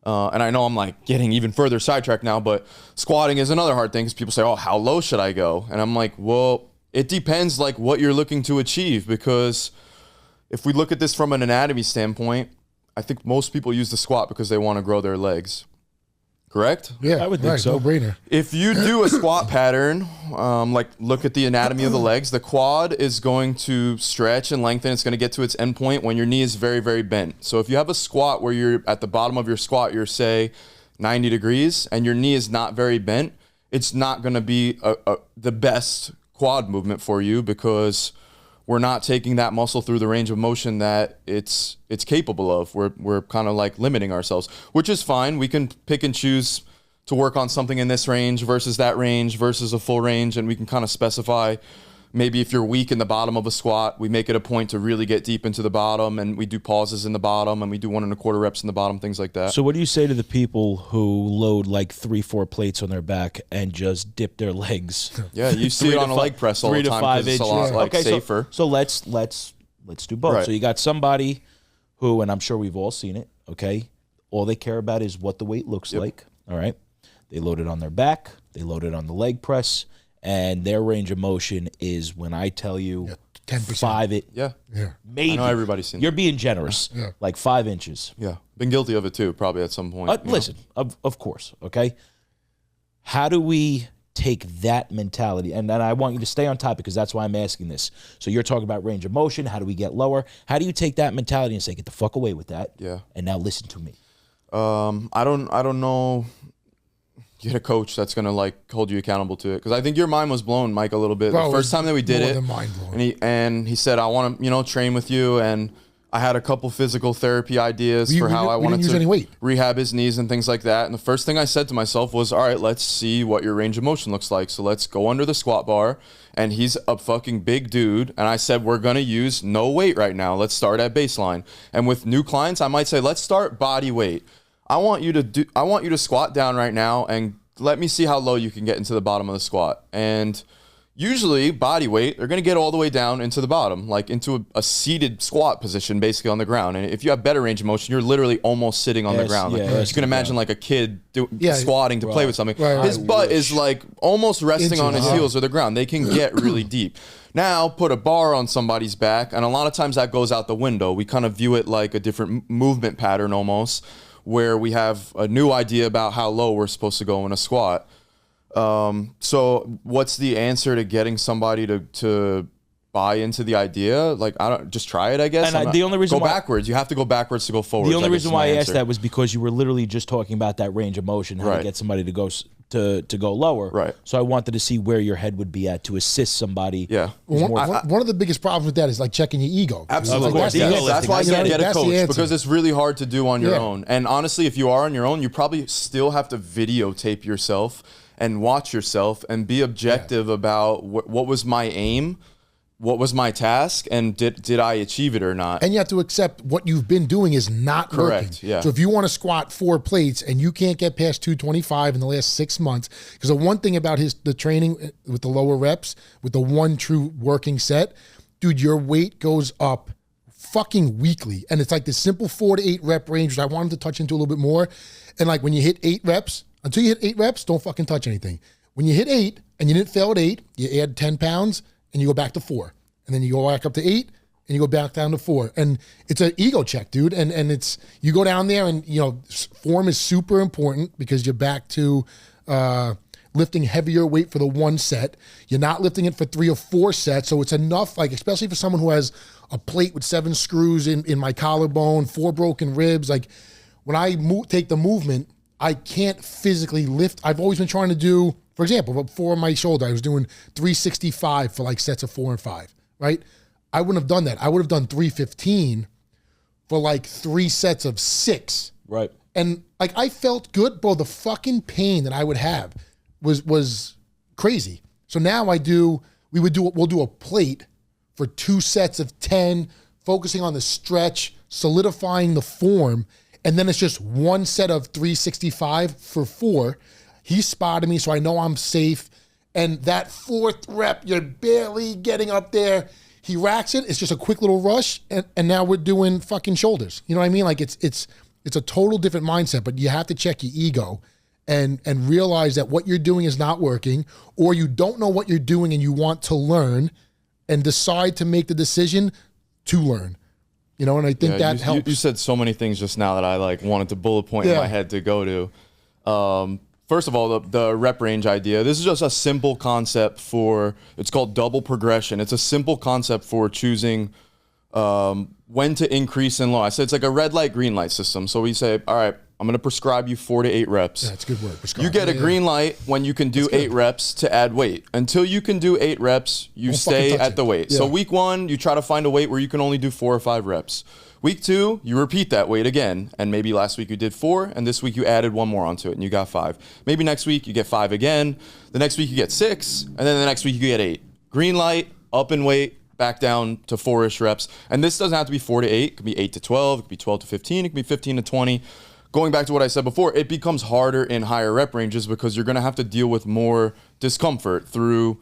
And I know I'm like getting even further sidetracked now, but squatting is another hard thing because people say, oh, how low should I go? And I'm like, well, it depends like what you're looking to achieve, because if we look at this from an anatomy standpoint, I think most people use the squat because they want to grow their legs. Correct? Yeah, I would think so. No brainer. If you do a squat pattern, like look at the anatomy of the legs, the quad is going to stretch and lengthen. It's going to get to its end point when your knee is very, very bent. So if you have a squat where you're at the bottom of your squat, you're say 90 degrees and your knee is not very bent, it's not going to be the best quad movement for you, because we're not taking that muscle through the range of motion that it's capable of. We're kind of like limiting ourselves, which is fine. We can pick and choose to work on something in this range versus that range versus a full range, and we can kind of specify maybe if you're weak in the bottom of a squat, we make it a point to really get deep into the bottom, and we do pauses in the bottom, and we do 1 1/4 reps in the bottom, things like that. So what do you say to the people who load like 3-4 plates on their back and just dip their legs? Yeah, you see it on a leg press all the time because it's a lot like safer. So let's do both. Right. So you got somebody who, and I'm sure we've all seen it, okay? All they care about is what the weight looks like, all right? They load it on their back, they load it on the leg press, and their range of motion is, when I tell you, 10%. 5 Yeah. maybe. I know everybody's seen You're that. being generous. Yeah. Like 5 inches. Yeah, been guilty of it too, probably at some point. Listen, of course, okay? How do we take that mentality? And then I want you to stay on topic because that's why I'm asking this. So you're talking about range of motion. How do we get lower? How do you take that mentality and say, get the fuck away with that? Yeah. And now listen to me. I don't know. Get a coach that's gonna like hold you accountable to it, because I think your mind was blown, Mike, a little bit. Bro, the first time that we did more it, than mind-blowing. and he said, I want to train with you, and I had a couple physical therapy ideas for how I wanted use any to weight. rehab his knees and things like that. And the first thing I said to myself was, all right, let's see what your range of motion looks like. So let's go under the squat bar, and he's a fucking big dude. And I said, we're gonna use no weight right now. Let's start at baseline. And with new clients, I might say, let's start body weight. I want you to squat down right now and let me see how low you can get into the bottom of the squat. And usually body weight, they're going to get all the way down into the bottom, like into a seated squat position, basically on the ground. And if you have better range of motion, you're literally almost sitting on the ground. Like, you can imagine like a kid squatting to play with something. His butt is like almost resting on his heels or the ground. They can get really deep. Now put a bar on somebody's back, and a lot of times that goes out the window. We kind of view it like a different movement pattern almost, where we have a new idea about how low we're supposed to go in a squat. So what's the answer to getting somebody to buy into the idea? Like, I don't, just try it, I guess. And the only reason go backwards. You have to go backwards to go forward. The only reason why I asked that was because you were literally just talking about that range of motion, how to get somebody to go to go lower. Right. So I wanted to see where your head would be at to assist somebody. Yeah. One of the biggest problems with that is like checking your ego. Absolutely. Like, that's why you gotta get a coach, because it's really hard to do on your Yeah. own. And honestly, if you are on your own, you probably still have to videotape yourself and watch yourself and be objective about what was my aim, what was my task, and did I achieve it or not? And you have to accept what you've been doing is not working. Yeah. So if you want to squat 4 plates and you can't get past 225 in the last 6 months, because the one thing about the training with the lower reps, with the one true working set, dude, your weight goes up fucking weekly. And it's like this simple 4 to 8 rep range, which I wanted to touch into a little bit more. And like when you hit 8 reps, until you hit 8 reps, don't fucking touch anything. When you hit 8 and you didn't fail at 8, you add 10 pounds and you go back to 4. And then you go back up to 8 and you go back down to 4. And it's an ego check, dude. And it's, you go down there and, form is super important because you're back to lifting heavier weight for the one set. You're not lifting it for 3 or 4 sets. So it's enough, like, especially for someone who has a plate with 7 screws in my collarbone, 4 broken ribs. Like, when I take the movement, I can't physically lift. I've always been trying to do, for example, before my shoulder, I was doing 365 for like sets of 4 and 5, right? I wouldn't have done that. I would have done 315 for like 3 sets of 6. Right. And like, I felt good, bro. The fucking pain that I would have was crazy. So now we'll do a plate for 2 sets of 10, focusing on the stretch, solidifying the form. And then it's just 1 set of 365 for 4. He spotted me, so I know I'm safe. And that 4th rep, you're barely getting up there. He racks it. It's just a quick little rush, and now we're doing fucking shoulders. You know what I mean? Like, it's a total different mindset. But you have to check your ego and realize that what you're doing is not working, or you don't know what you're doing and you want to learn, and decide to make the decision to learn. And I think that helps. You said so many things just now that I like wanted to bullet point in my head to go to. First of all, the rep range idea. This is just a simple concept it's called double progression. It's a simple concept for choosing when to increase and low. I said it's like a red light, green light system. So we say, all right, I'm going to prescribe you 4 to 8 reps. Yeah, that's a good word. Prescribe. You get a green light when you can do 8 reps to add weight. Until you can do 8 reps, you stay at the weight. Yeah. So week 1, you try to find a weight where you can only do 4 or 5 reps. Week 2, you repeat that weight again. And maybe last week you did 4, and this week you added 1 more onto it, and you got 5. Maybe next week you get 5 again. The next week you get 6, and then the next week you get 8. Green light, up in weight, back down to 4-ish reps. And this doesn't have to be 4 to 8. It could be 8 to 12. It could be 12 to 15. It could be 15 to 20. Going back to what I said before, it becomes harder in higher rep ranges because you're going to have to deal with more discomfort through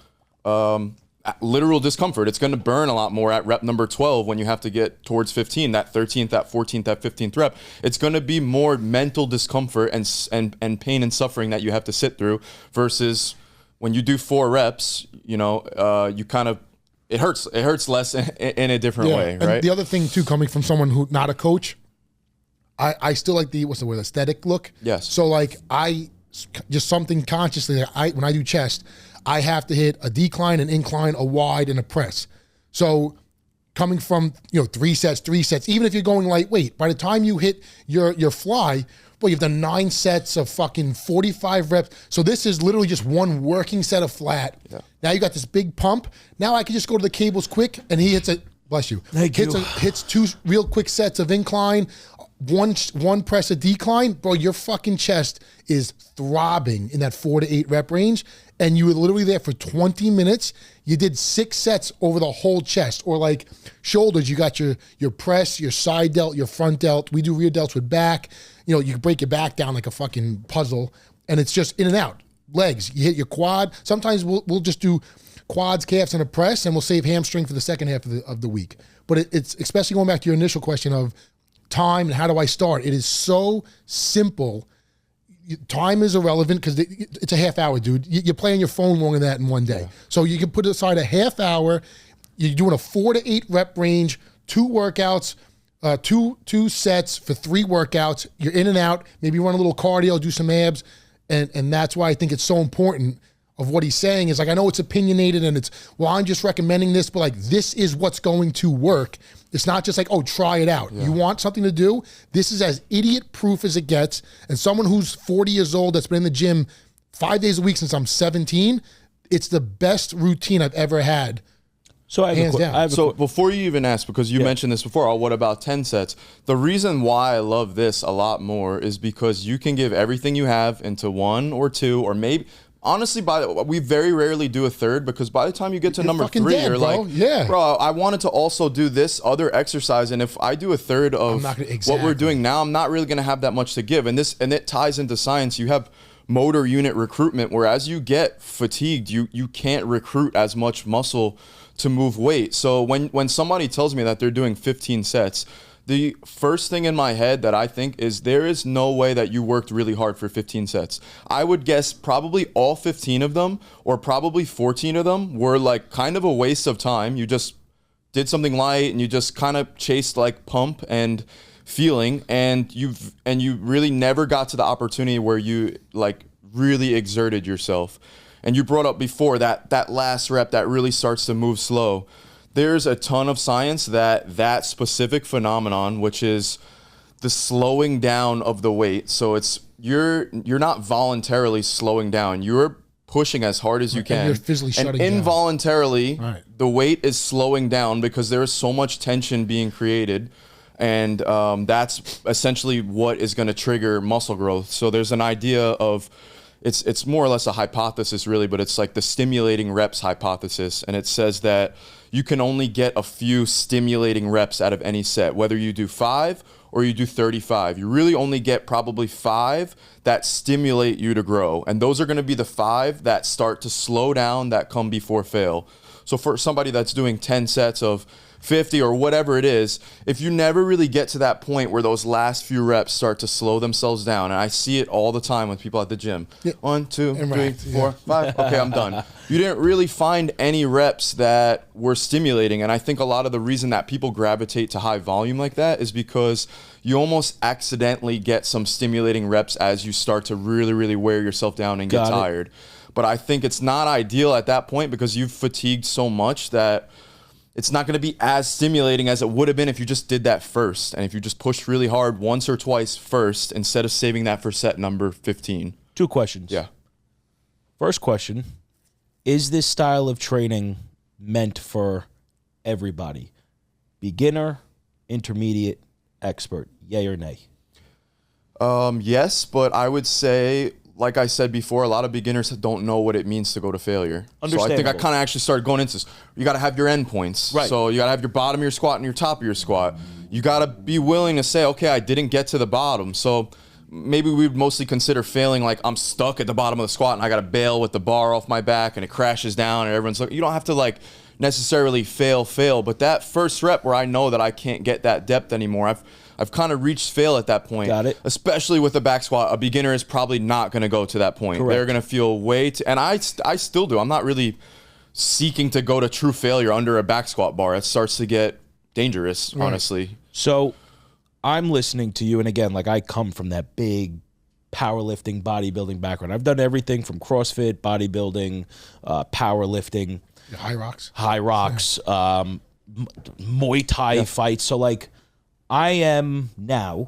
literal discomfort. It's going to burn a lot more at rep number 12 when you have to get towards 15, that 13th, that 14th, that 15th rep. It's going to be more mental discomfort and pain and suffering that you have to sit through versus when you do 4 reps, you know, you kind of, it hurts less in a different way, right? And the other thing too, coming from someone who not a coach, I still like the, what's the word, aesthetic look. Yes. So like I just something consciously, when I do chest, I have to hit a decline, an incline, a wide, and a press. So coming from, you know, 3 sets, even if you're going lightweight, by the time you hit your fly, well, you've done 9 sets of fucking 45 reps. So this is literally just one working set of flat. Yeah. Now you got this big pump. Now I can just go to the cables quick, and he hits it. Bless you. Hits 2 real quick sets of incline, one press of decline. Bro, your fucking chest is throbbing in that 4 to 8 rep range, and you were literally there for 20 minutes. You did 6 sets over the whole chest. Or like shoulders, you got your press, your side delt, your front delt. We do rear delts with back. You know, you can break your back down like a fucking puzzle, and it's just in and out. Legs, you hit your quad. Sometimes we'll just do quads, calves, and a press, and we'll save hamstring for the second half of the week. But it's especially going back to your initial question of time and how do I start. It is so simple. Time is irrelevant because it's a half hour, dude. You're playing your phone longer than that in one day. Yeah. So you can put aside a half hour. You're doing a 4 to 8 rep range, 2 workouts, two sets for 3 workouts. You're in and out. Maybe run a little cardio, do some abs. And that's why I think it's so important of what he's saying is like, I know it's opinionated and it's, well, I'm just recommending this, but like, this is what's going to work. It's not just like, oh, try it out. Yeah. You want something to do? This is as idiot proof as it gets. And someone who's 40 years old that's been in the gym 5 days a week since I'm 17, it's the best routine I've ever had. So hands down. So before you even ask, because you mentioned this before, oh, what about 10 sets? The reason why I love this a lot more is because you can give everything you have into 1 or 2 or maybe, honestly, we very rarely do a third because by the time you get to number 3, dead, you're bro. like, yeah, bro, I wanted to also do this other exercise, and if I do a third of what we're doing now, I'm not really going to have that much to give. And it ties into science. You have motor unit recruitment, where as you get fatigued, you can't recruit as much muscle to move weight. So when somebody tells me that they're doing 15 sets, the first thing in my head that I think is there is no way that you worked really hard for 15 sets. I would guess probably all 15 of them or probably 14 of them were like kind of a waste of time. You just did something light and you just kind of chased like pump and feeling, and you really never got to the opportunity where you like really exerted yourself. And you brought up before that last rep that really starts to move slow. There's a ton of science that specific phenomenon, which is the slowing down of the weight. So it's you're not voluntarily slowing down. You're pushing as hard as you can. And you're physically shutting down. Involuntarily, right, the weight is slowing down because there is so much tension being created. And that's essentially what is going to trigger muscle growth. So there's an idea of, it's more or less a hypothesis really, but it's like the stimulating reps hypothesis. And it says that you can only get a few stimulating reps out of any set, whether you do 5 or you do 35. You really only get probably 5 that stimulate you to grow. And those are going to be the 5 that start to slow down, that come before fail. So for somebody that's doing 10 sets of 50 or whatever it is, if you never really get to that point where those last few reps start to slow themselves down, and I see it all the time with people at the gym. Yeah. 1, 2, 3, 4, 5. Okay, I'm done. You didn't really find any reps that were stimulating, and I think a lot of the reason that people gravitate to high volume like that is because you almost accidentally get some stimulating reps as you start to really, really wear yourself down and get tired. But I think it's not ideal at that point because you've fatigued so much that it's not going to be as stimulating as it would have been if you just did that first. And if you just pushed really hard once or twice first instead of saving that for set number 15. 2 questions. Yeah. First question, is this style of training meant for everybody? Beginner, intermediate, expert, yay or nay? Yes, but I would say like I said before, a lot of beginners don't know what it means to go to failure. So I think I kind of actually started going into this. You got to have your endpoints. Right. So you got to have your bottom of your squat and your top of your squat. You got to be willing to say, okay, I didn't get to the bottom. So maybe we would mostly consider failing like I'm stuck at the bottom of the squat and I got to bail with the bar off my back and it crashes down and everyone's looking. You don't have to like necessarily fail, but that first rep where I know that I can't get that depth anymore, I've kind of reached fail at that point. Got it. Especially with the back squat, a beginner is probably not going to go to that point. Correct. They're going to feel and I still do. I'm not really seeking to go to true failure under a back squat bar. It starts to get dangerous, honestly. So I'm listening to you, and again, like I come from that big powerlifting, bodybuilding background. I've done everything from CrossFit, bodybuilding, powerlifting. High rocks. Muay Thai fights. So like I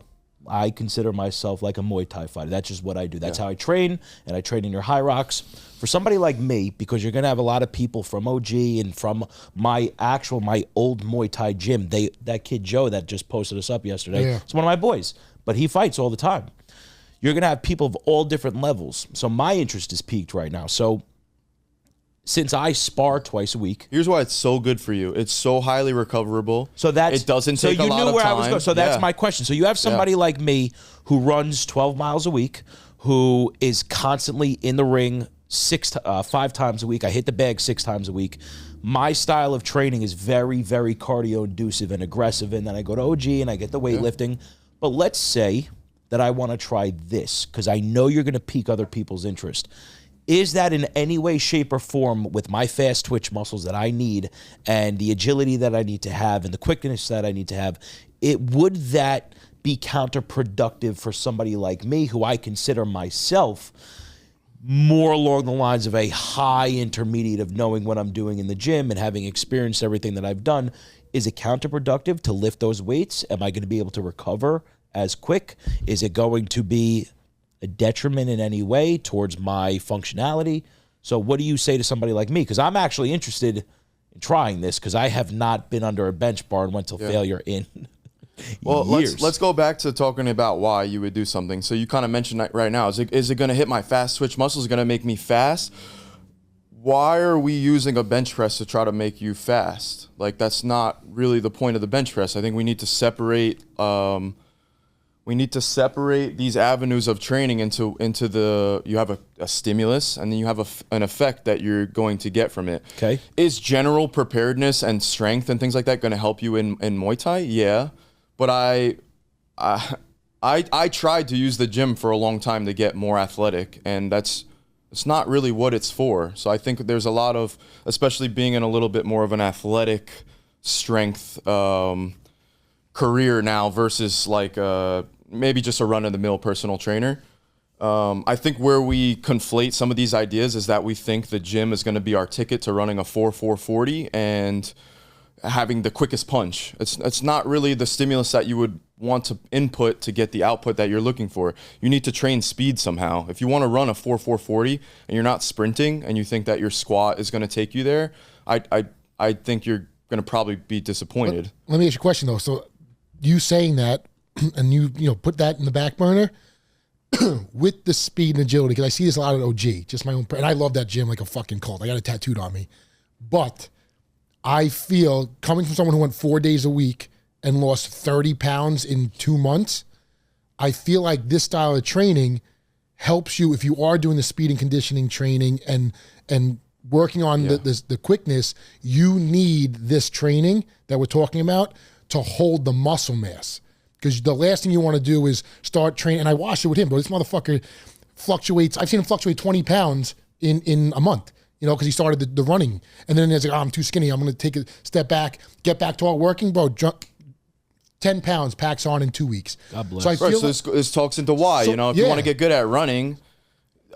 consider myself like a Muay Thai fighter. That's just what I do. That's how I train, and I train in your high rocks. For somebody like me, because you're going to have a lot of people from OG and from my old Muay Thai gym. That kid Joe that just posted us up yesterday, it's one of my boys, but he fights all the time. You're going to have people of all different levels. So my interest is peaked right now. So since I spar twice a week. Here's why it's so good for you. It's so highly recoverable. So that's, it doesn't take a lot of time. So you knew where I was going. So that's my question. So you have somebody like me who runs 12 miles a week, who is constantly in the ring 5 times a week. I hit the bag 6 times a week. My style of training is very, very cardio-inducive and aggressive, and then I go to OG and I get the weightlifting. But let's say that I want to try this, because I know you're going to pique other people's interest. Is that in any way, shape, or form with my fast twitch muscles that I need and the agility that I need to have and the quickness that I need to have, would that be counterproductive for somebody like me who I consider myself more along the lines of a high intermediate of knowing what I'm doing in the gym and having experienced everything that I've done? Is it counterproductive to lift those weights? Am I going to be able to recover as quick? Is it going to be a detriment in any way towards my functionality? So what do you say to somebody like me? Because I'm actually interested in trying this, because I have not been under a bench bar and went to failure in years. Let's go back to talking about why you would do something. So you kind of mentioned that right now. Is it going to hit my fast twitch muscles? Is it going to make me fast? Why are we using a bench press to try to make you fast? Like, that's not really the point of the bench press. I think we need to separate these avenues of training into you have a stimulus, and then you have an effect that you're going to get from it. Okay. Is general preparedness and strength and things like that going to help you in Muay Thai? Yeah. But I tried to use the gym for a long time to get more athletic, and it's not really what it's for. So I think there's a lot of, especially being in a little bit more of an athletic strength career now versus like maybe just a run-of-the-mill personal trainer. I think where we conflate some of these ideas is that we think the gym is going to be our ticket to running a 4.40 and having the quickest punch. It's not really the stimulus that you would want to input to get the output that you're looking for. You need to train speed somehow. If you want to run a 4.40 and you're not sprinting and you think that your squat is going to take you there, I think you're going to probably be disappointed. Let me ask you a question though. So you saying that, and you put that in the back burner with the speed and agility, because I see this a lot at OG, just my own, and I love that gym like a fucking cult. I got it tattooed on me. But I feel, coming from someone who went 4 days a week and lost 30 pounds in 2 months, I feel like this style of training helps you if you are doing the speed and conditioning training and working on the quickness. You need this training that we're talking about to hold the muscle mass. Because the last thing you want to do is start training, and I watched it with him, but this motherfucker fluctuates. I've seen him fluctuate 20 pounds in a month, because he started the running. And then it's like, I'm too skinny. I'm going to take a step back, get back to our working, bro. 10 pounds packs on in 2 weeks. God bless. So I feel this talks into why, if you want to get good at running,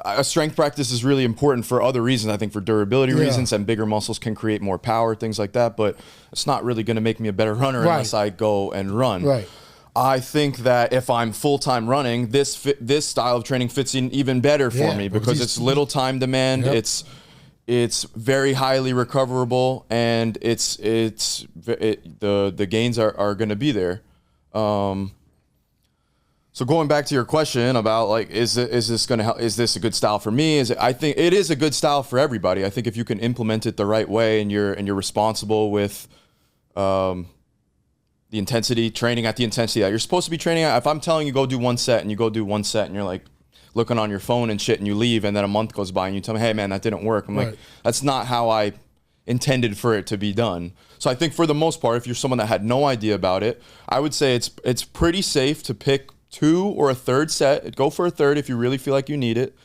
a strength practice is really important for other reasons. I think for durability reasons, and bigger muscles can create more power, things like that. But it's not really going to make me a better runner unless I go and run. Right. I think that if I'm full-time running, this style of training fits in even better for me because it's little time demand. Yep. It's very highly recoverable, and the gains are going to be there. So going back to your question about like, is this going to help? Is this a good style for me? I think it is a good style for everybody. I think if you can implement it the right way and you're responsible with the intensity, training at the intensity that you're supposed to be training at. If I'm telling you go do one set and you go do one set and you're like looking on your phone and shit and you leave and then a month goes by and you tell me, hey man, that didn't work. I'm like, that's not how I intended for it to be done. So I think for the most part, if you're someone that had no idea about it, I would say it's pretty safe to pick 2 or a third set. Go for a third if you really feel like you need it.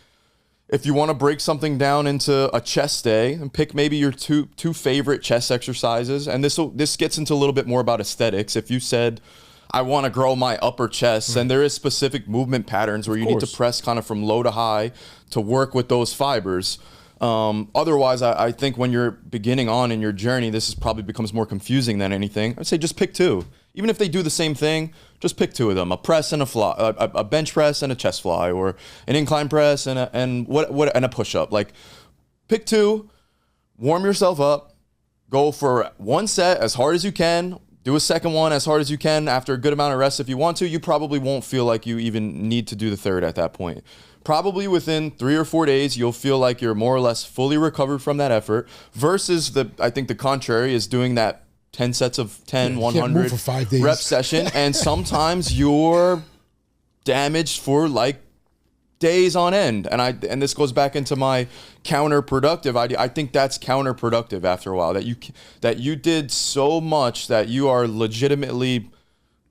If you want to break something down into a chest day, and pick maybe your two favorite chest exercises. And this gets into a little bit more about aesthetics. If you said, I want to grow my upper chest, and there is specific movement patterns where you need to press kind of from low to high to work with those fibers. Otherwise, I think when you're beginning on in your journey, this is probably becomes more confusing than anything. I'd say just pick 2. Even if they do the same thing, just pick 2 of them: a press and a fly, a bench press and a chest fly, or an incline press and a push up. Like, pick 2, warm yourself up, go for one set as hard as you can. Do a second one as hard as you can after a good amount of rest if you want to. You probably won't feel like you even need to do the third at that point. Probably within 3 or 4 days, you'll feel like you're more or less fully recovered from that effort, versus I think the contrary is doing that 10 sets of 10, 100 for 5 days. Rep session. And sometimes you're damaged for like days on end. And this goes back into my counterproductive idea. I think that's counterproductive after a while, that you did so much that you are legitimately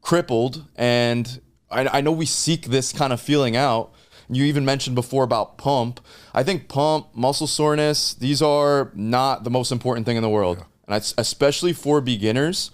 crippled. And I know we seek this kind of feeling out. You even mentioned before about pump. I think pump, muscle soreness, these are not the most important thing in the world. Yeah. And especially for beginners,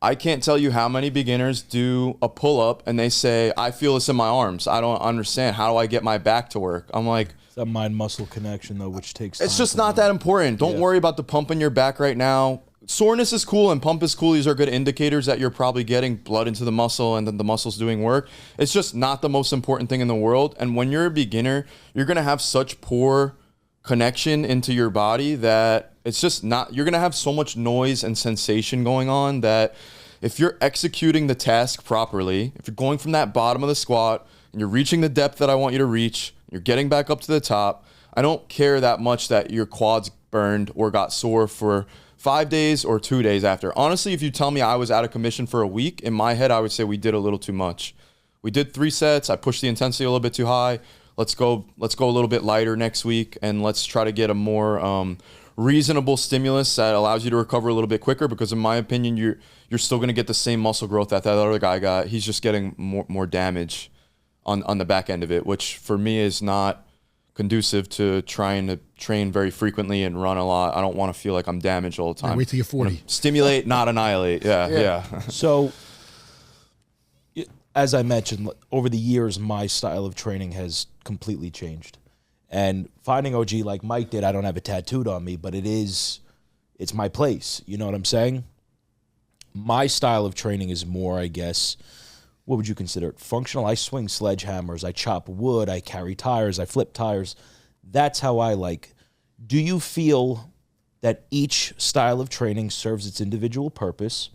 I can't tell you how many beginners do a pull-up and they say, I feel this in my arms. I don't understand. How do I get my back to work? I'm like... It's that mind-muscle connection, though, which takes time. It's just not that important. Don't worry about the pump in your back right now. Soreness is cool and pump is cool. These are good indicators that you're probably getting blood into the muscle and then the muscle's doing work. It's just not the most important thing in the world. And when you're a beginner, you're going to have such poor connection into your body that it's just not, you're going to have so much noise and sensation going on that if you're executing the task properly, if you're going from that bottom of the squat and you're reaching the depth that I want you to reach, you're getting back up to the top, I don't care that much that your quads burned or got sore for 5 days or 2 days after. Honestly, if you tell me I was out of commission for a week, in my head, I would say we did a little too much. We did 3 sets. I pushed the intensity a little bit too high. Let's go a little bit lighter next week, and let's try to get a more reasonable stimulus that allows you to recover a little bit quicker, because in my opinion, you're still going to get the same muscle growth that other guy got. He's just getting more damage on the back end of it, which for me is not conducive to trying to train very frequently and run a lot. I don't want to feel like I'm damaged all the time. Wait till you're 40. Stimulate, not annihilate. Yeah. So, as I mentioned, over the years, my style of training has completely changed. And finding OG like Mike did, I don't have it tattooed on me, but it's my place. You know what I'm saying? My style of training is more, I guess, what would you consider it? Functional. I swing sledgehammers. I chop wood. I carry tires. I flip tires. That's how I like. Do you feel that each style of training serves its individual purpose?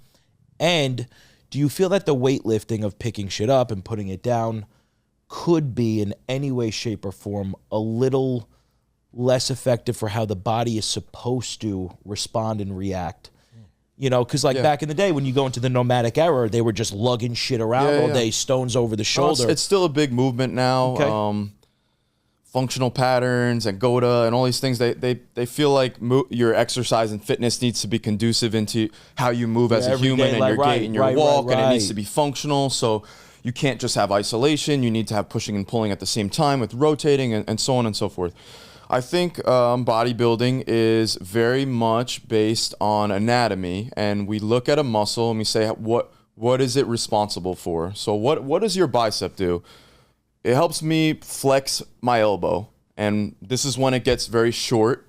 And do you feel that the weightlifting of picking shit up and putting it down could be in any way, shape, or form a little less effective for how the body is supposed to respond and react? You know, because back in the day when you go into the nomadic era, they were just lugging shit around all day, stones over the shoulder. It's still a big movement now. Okay. Functional patterns and GOTA and all these things, they feel like your exercise and fitness needs to be conducive into how you move as a human, and your gait and your walk, and it needs to be functional. So you can't just have isolation. You need to have pushing and pulling at the same time with rotating and so on and so forth. I think bodybuilding is very much based on anatomy, and we look at a muscle and we say, what is it responsible for? So what does your bicep do? It helps me flex my elbow, and this is when it gets very short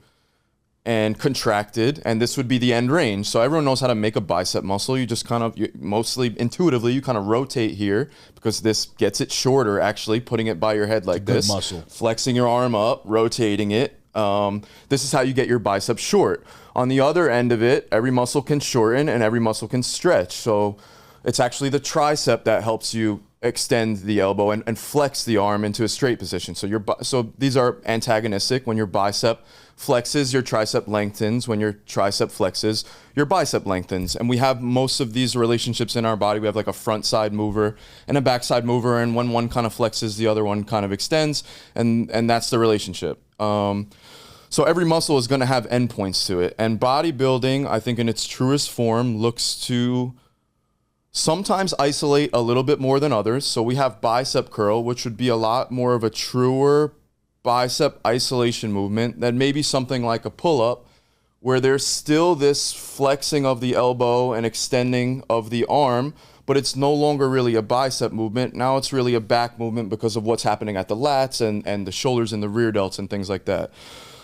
and contracted, and this would be the end range. So everyone knows how to make a bicep muscle. You just mostly intuitively, you kind of rotate here because this gets it shorter, actually, putting it by your head like this. Good muscle. Flexing your arm up, rotating it. This is how you get your bicep short. On the other end of it, every muscle can shorten and every muscle can stretch. So it's actually the tricep that helps you extend the elbow and flex the arm into a straight position. So these are antagonistic. When your bicep flexes, your tricep lengthens. When your tricep flexes, your bicep lengthens. And we have most of these relationships in our body. We have like a front side mover and a back side mover. And when one kind of flexes, the other one kind of extends. And that's the relationship. So every muscle is going to have endpoints to it. And bodybuilding, I think in its truest form, looks to sometimes isolate a little bit more than others. So we have bicep curl, which would be a lot more of a truer bicep isolation movement than maybe something like a pull-up, where there's still this flexing of the elbow and extending of the arm, but it's no longer really a bicep movement. Now it's really a back movement because of what's happening at the lats and the shoulders and the rear delts and things like that.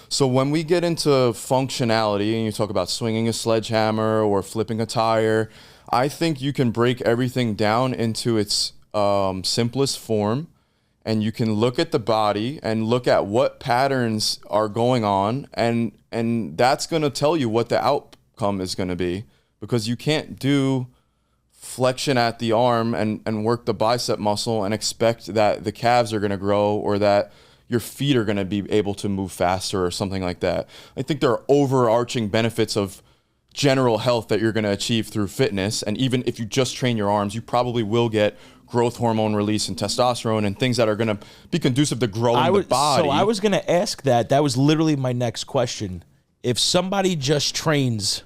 So when we get into functionality and you talk about swinging a sledgehammer or flipping a tire, I think you can break everything down into its simplest form, and you can look at the body and look at what patterns are going on, and that's going to tell you what the outcome is going to be, because you can't do flexion at the arm and work the bicep muscle and expect that the calves are going to grow or that your feet are going to be able to move faster or something like that. I think there are overarching benefits of general health that you're going to achieve through fitness. And even if you just train your arms, you probably will get growth hormone release and testosterone and things that are going to be conducive to growing the body. So I was going to ask that. That was literally my next question. If somebody just trains,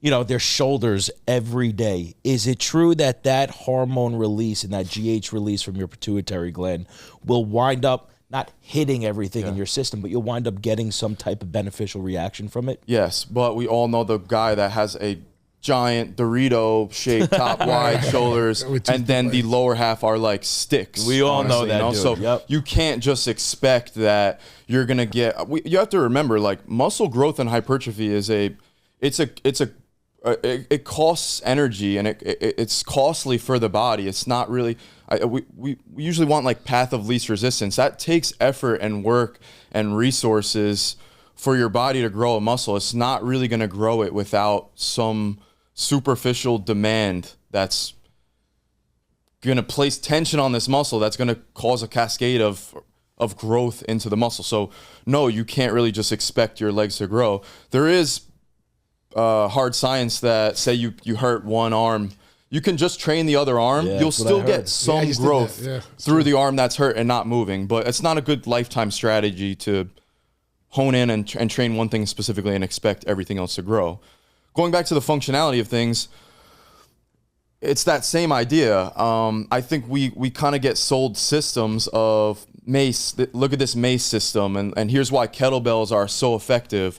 their shoulders every day, is it true that that hormone release and that GH release from your pituitary gland will wind up not hitting everything in your system, but you'll wind up getting some type of beneficial reaction from it? Yes, but we all know the guy that has a giant Dorito-shaped top wide shoulders, and then the lower half are like sticks. We all know that, dude. So you can't just expect that you're gonna get. You have to remember, like, muscle growth and hypertrophy is it costs energy, and it's costly for the body. It's not really. We usually want like path of least resistance. That takes effort and work and resources for your body to grow a muscle. It's not really going to grow it without some superficial demand that's going to place tension on this muscle that's going to cause a cascade of growth into the muscle. So no, you can't really just expect your legs to grow. There is hard science that say you hurt one arm, you can just train the other arm. You'll still get some growth through the arm that's hurt and not moving, but it's not a good lifetime strategy to hone in and train one thing specifically and expect everything else to grow. Going back to the functionality of things, it's that same idea. I think we kind of get sold systems of mace. Look at this mace system, and here's why kettlebells are so effective.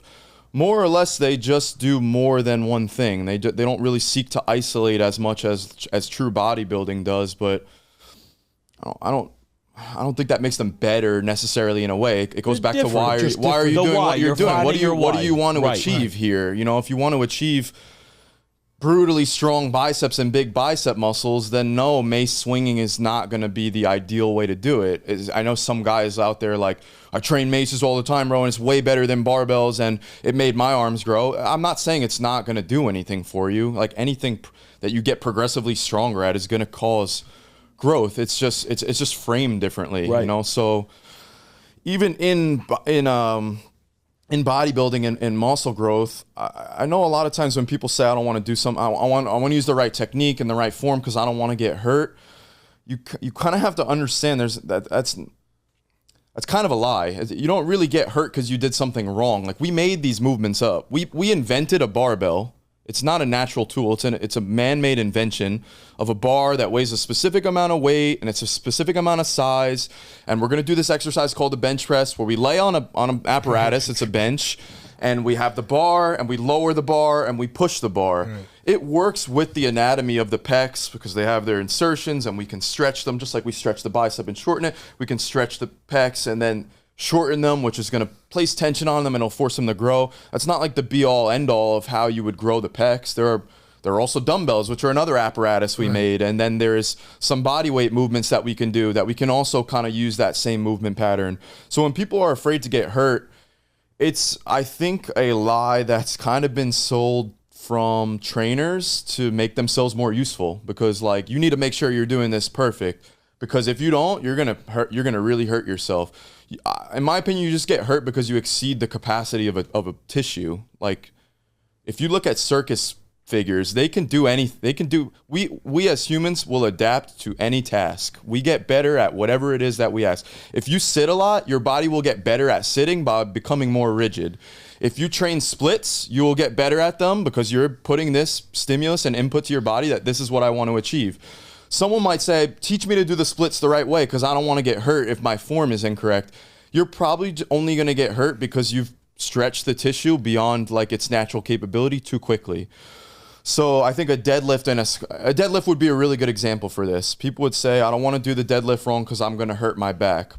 More or less, they just do more than one thing. They don't really seek to isolate as much as true bodybuilding does. But I don't think that makes them better necessarily in a way. It goes back to why are you doing what you're doing? What do you want to achieve here? If you want to achieve brutally strong biceps and big bicep muscles, then no, mace swinging is not going to be the ideal way to do it. I know some guys out there like, I train maces all the time, bro, and it's way better than barbells, and it made my arms grow. I'm not saying it's not going to do anything for you. Like, anything that you get progressively stronger at is going to cause growth. It's just framed differently, right. So even in bodybuilding and muscle growth, I know a lot of times when people say, I don't want to do something, I want to use the right technique and the right form because I don't want to get hurt. You kind of have to understand that's kind of a lie. You don't really get hurt because you did something wrong. Like, we made these movements up. We invented a barbell. It's not a natural tool. It's a man-made invention of a bar that weighs a specific amount of weight and it's a specific amount of size. And we're going to do this exercise called the bench press, where we lay on an apparatus. It's a bench, and we have the bar, and we lower the bar, and we push the bar. Right. It works with the anatomy of the pecs because they have their insertions, and we can stretch them just like we stretch the bicep and shorten it. We can stretch the pecs and then shorten them, which is going to place tension on them and it'll force them to grow. That's not like the be-all, end-all of how you would grow the pecs. There are also dumbbells, which are another apparatus we made, and then there's some body weight movements that we can do that we can also kind of use that same movement pattern. So when people are afraid to get hurt, it's, I think, a lie that's kind of been sold from trainers to make themselves more useful, because, like, you need to make sure you're doing this perfect. because if you don't, you're gonna really hurt yourself. In my opinion, you just get hurt because you exceed the capacity of a tissue. Like, if you look at circus figures, they can do anything. We as humans will adapt to any task. We get better at whatever it is that we ask. If you sit a lot, your body will get better at sitting by becoming more rigid. If you train splits, you will get better at them because you're putting this stimulus and input to your body that this is what I want to achieve. Someone might say, teach me to do the splits the right way because I don't want to get hurt if my form is incorrect. You're probably only going to get hurt because you've stretched the tissue beyond like its natural capability too quickly. So I think a deadlift would be a really good example for this. People would say, I don't want to do the deadlift wrong because I'm going to hurt my back.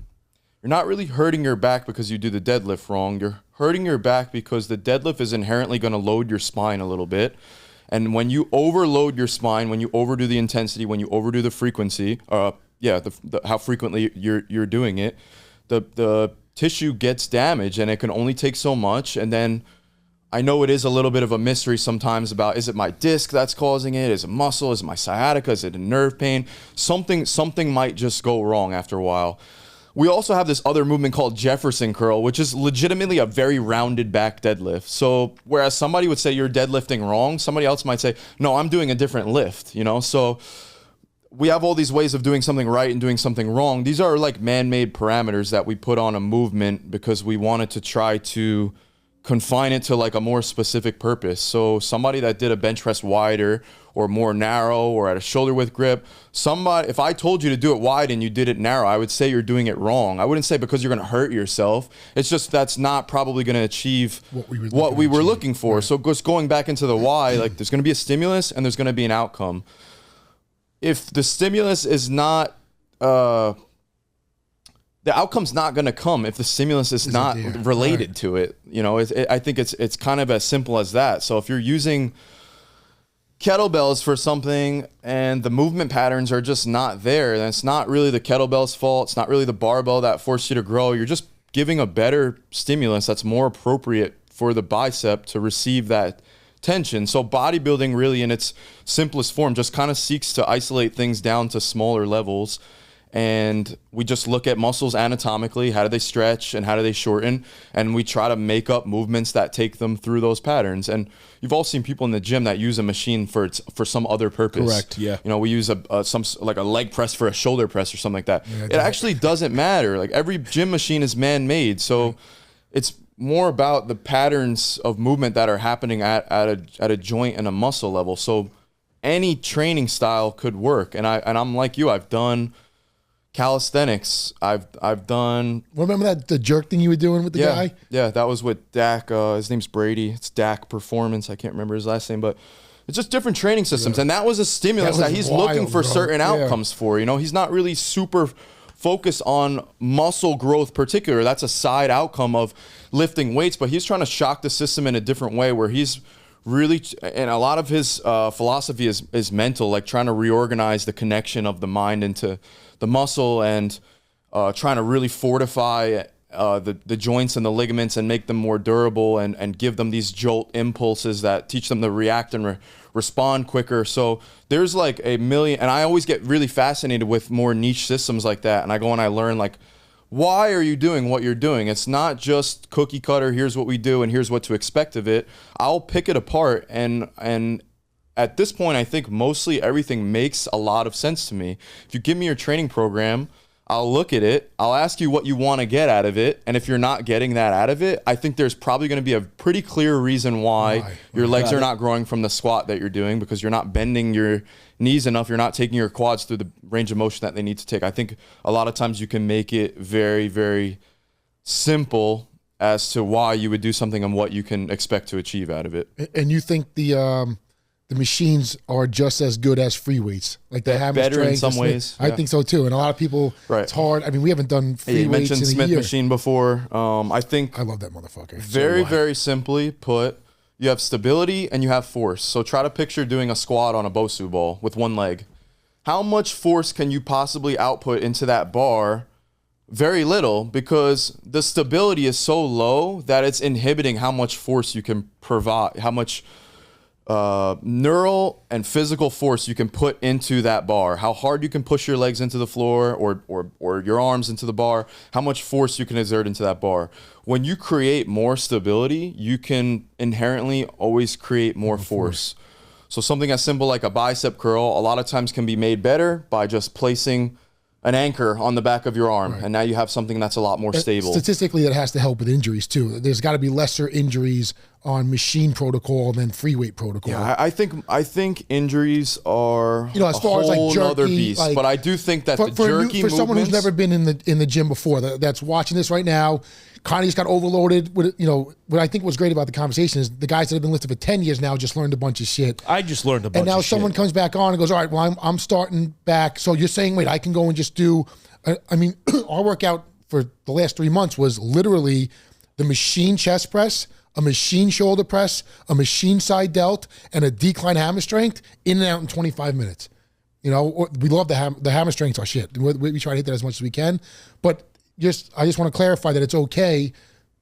You're not really hurting your back because you do the deadlift wrong. You're hurting your back because the deadlift is inherently going to load your spine a little bit. And when you overload your spine, when you overdo the intensity, when you overdo the frequency, how frequently you're doing it, the tissue gets damaged, and it can only take so much. And then I know it is a little bit of a mystery sometimes about, is it my disc that's causing it? Is it muscle? Is it my sciatica? Is it a nerve pain? Something might just go wrong after a while. We also have this other movement called Jefferson curl, which is legitimately a very rounded back deadlift. So whereas somebody would say you're deadlifting wrong, somebody else might say, no, I'm doing a different lift, you know? So we have all these ways of doing something right and doing something wrong. These are like man-made parameters that we put on a movement because we wanted to try to confine it to like a more specific purpose. So somebody that did a bench press wider or more narrow or at a shoulder width grip, if I told you to do it wide and you did it narrow, I would say you're doing it wrong. I wouldn't say because you're going to hurt yourself. It's just that's not probably going to achieve what we were looking for. Right. So just going back into the why, like there's going to be a stimulus and there's going to be an outcome. If the stimulus is not the outcome's not going to come if the stimulus is not related to it. You know, I think it's kind of as simple as that. So if you're using kettlebells for something and the movement patterns are just not there, then it's not really the kettlebell's fault. It's not really the barbell that forced you to grow. You're just giving a better stimulus that's more appropriate for the bicep to receive that tension. So bodybuilding really in its simplest form just kind of seeks to isolate things down to smaller levels. And we just look at muscles anatomically, how do they stretch and how do they shorten, and we try to make up movements that take them through those patterns. And you've all seen people in the gym that use a machine for some other purpose. Correct. Yeah. You know, we use like a leg press for a shoulder press or something like that. Yeah, it actually doesn't matter. Like every gym machine is man-made, so it's more about the patterns of movement that are happening at a joint and a muscle level. So any training style could work. And I'm like you. I've done calisthenics. I've done. Remember the jerk thing you were doing with the guy? Yeah, that was with Dak. His name's Brady. It's Dak Performance. I can't remember his last name, but it's just different training systems. And that was a stimulus that he's looking for certain outcomes for. You know, he's not really super focused on muscle growth particular. That's a side outcome of lifting weights, but he's trying to shock the system in a different way where he's really, and a lot of his philosophy is mental, like trying to reorganize the connection of the mind into the muscle and trying to really fortify the joints and the ligaments and make them more durable and give them these jolt impulses that teach them to react and respond quicker. So there's like a million, and I always get really fascinated with more niche systems like that. And I go and I learn like, why are you doing what you're doing? It's not just cookie cutter, here's what we do and here's what to expect of it. I'll pick it apart and at this point, I think mostly everything makes a lot of sense to me. If you give me your training program, I'll look at it. I'll ask you what you want to get out of it. And if you're not getting that out of it, I think there's probably going to be a pretty clear reason why your legs are not growing from the squat that you're doing, because you're not bending your knees enough. You're not taking your quads through the range of motion that they need to take. I think a lot of times you can make it very, very simple as to why you would do something and what you can expect to achieve out of it. And you think the machines are just as good as free weights, like they have better in some ways. I think so too. And a lot of people, it's hard. I mean, we haven't done free weights in a year. You mentioned Smith machine before. I think I love that motherfucker. Very simply put, you have stability and you have force. So try to picture doing a squat on a Bosu ball with one leg. How much force can you possibly output into that bar? Very little, because the stability is so low that it's inhibiting how much force you can provide, how much neural and physical force you can put into that bar, how hard you can push your legs into the floor or your arms into the bar, how much force you can exert into that bar. When you create more stability, you can inherently always create more force. So something as simple like a bicep curl a lot of times can be made better by just placing an anchor on the back of your arm, and now you have something that's a lot more stable. Statistically, that has to help with injuries too. There's got to be lesser injuries on machine protocol than free weight protocol. Yeah, I think injuries are as far as like jerky, other beast. like, but I do think that the jerky for someone who's movements- never been in the gym before, that's watching this right now, kind of just got overloaded. With what I think was great about the conversation is the guys that have been listed for 10 years now just learned a bunch of shit. I just learned a bunch. And now of someone shit. comes back on and goes, all right, well, I'm starting back. So you're saying, wait, I can go and just do, our workout for the last 3 months was literally the machine chest press, a machine shoulder press, a machine side delt, and a decline hammer strength in and out in 25 minutes. We love the hammer strengths are shit. We try to hit that as much as we can. But I just want to clarify that it's okay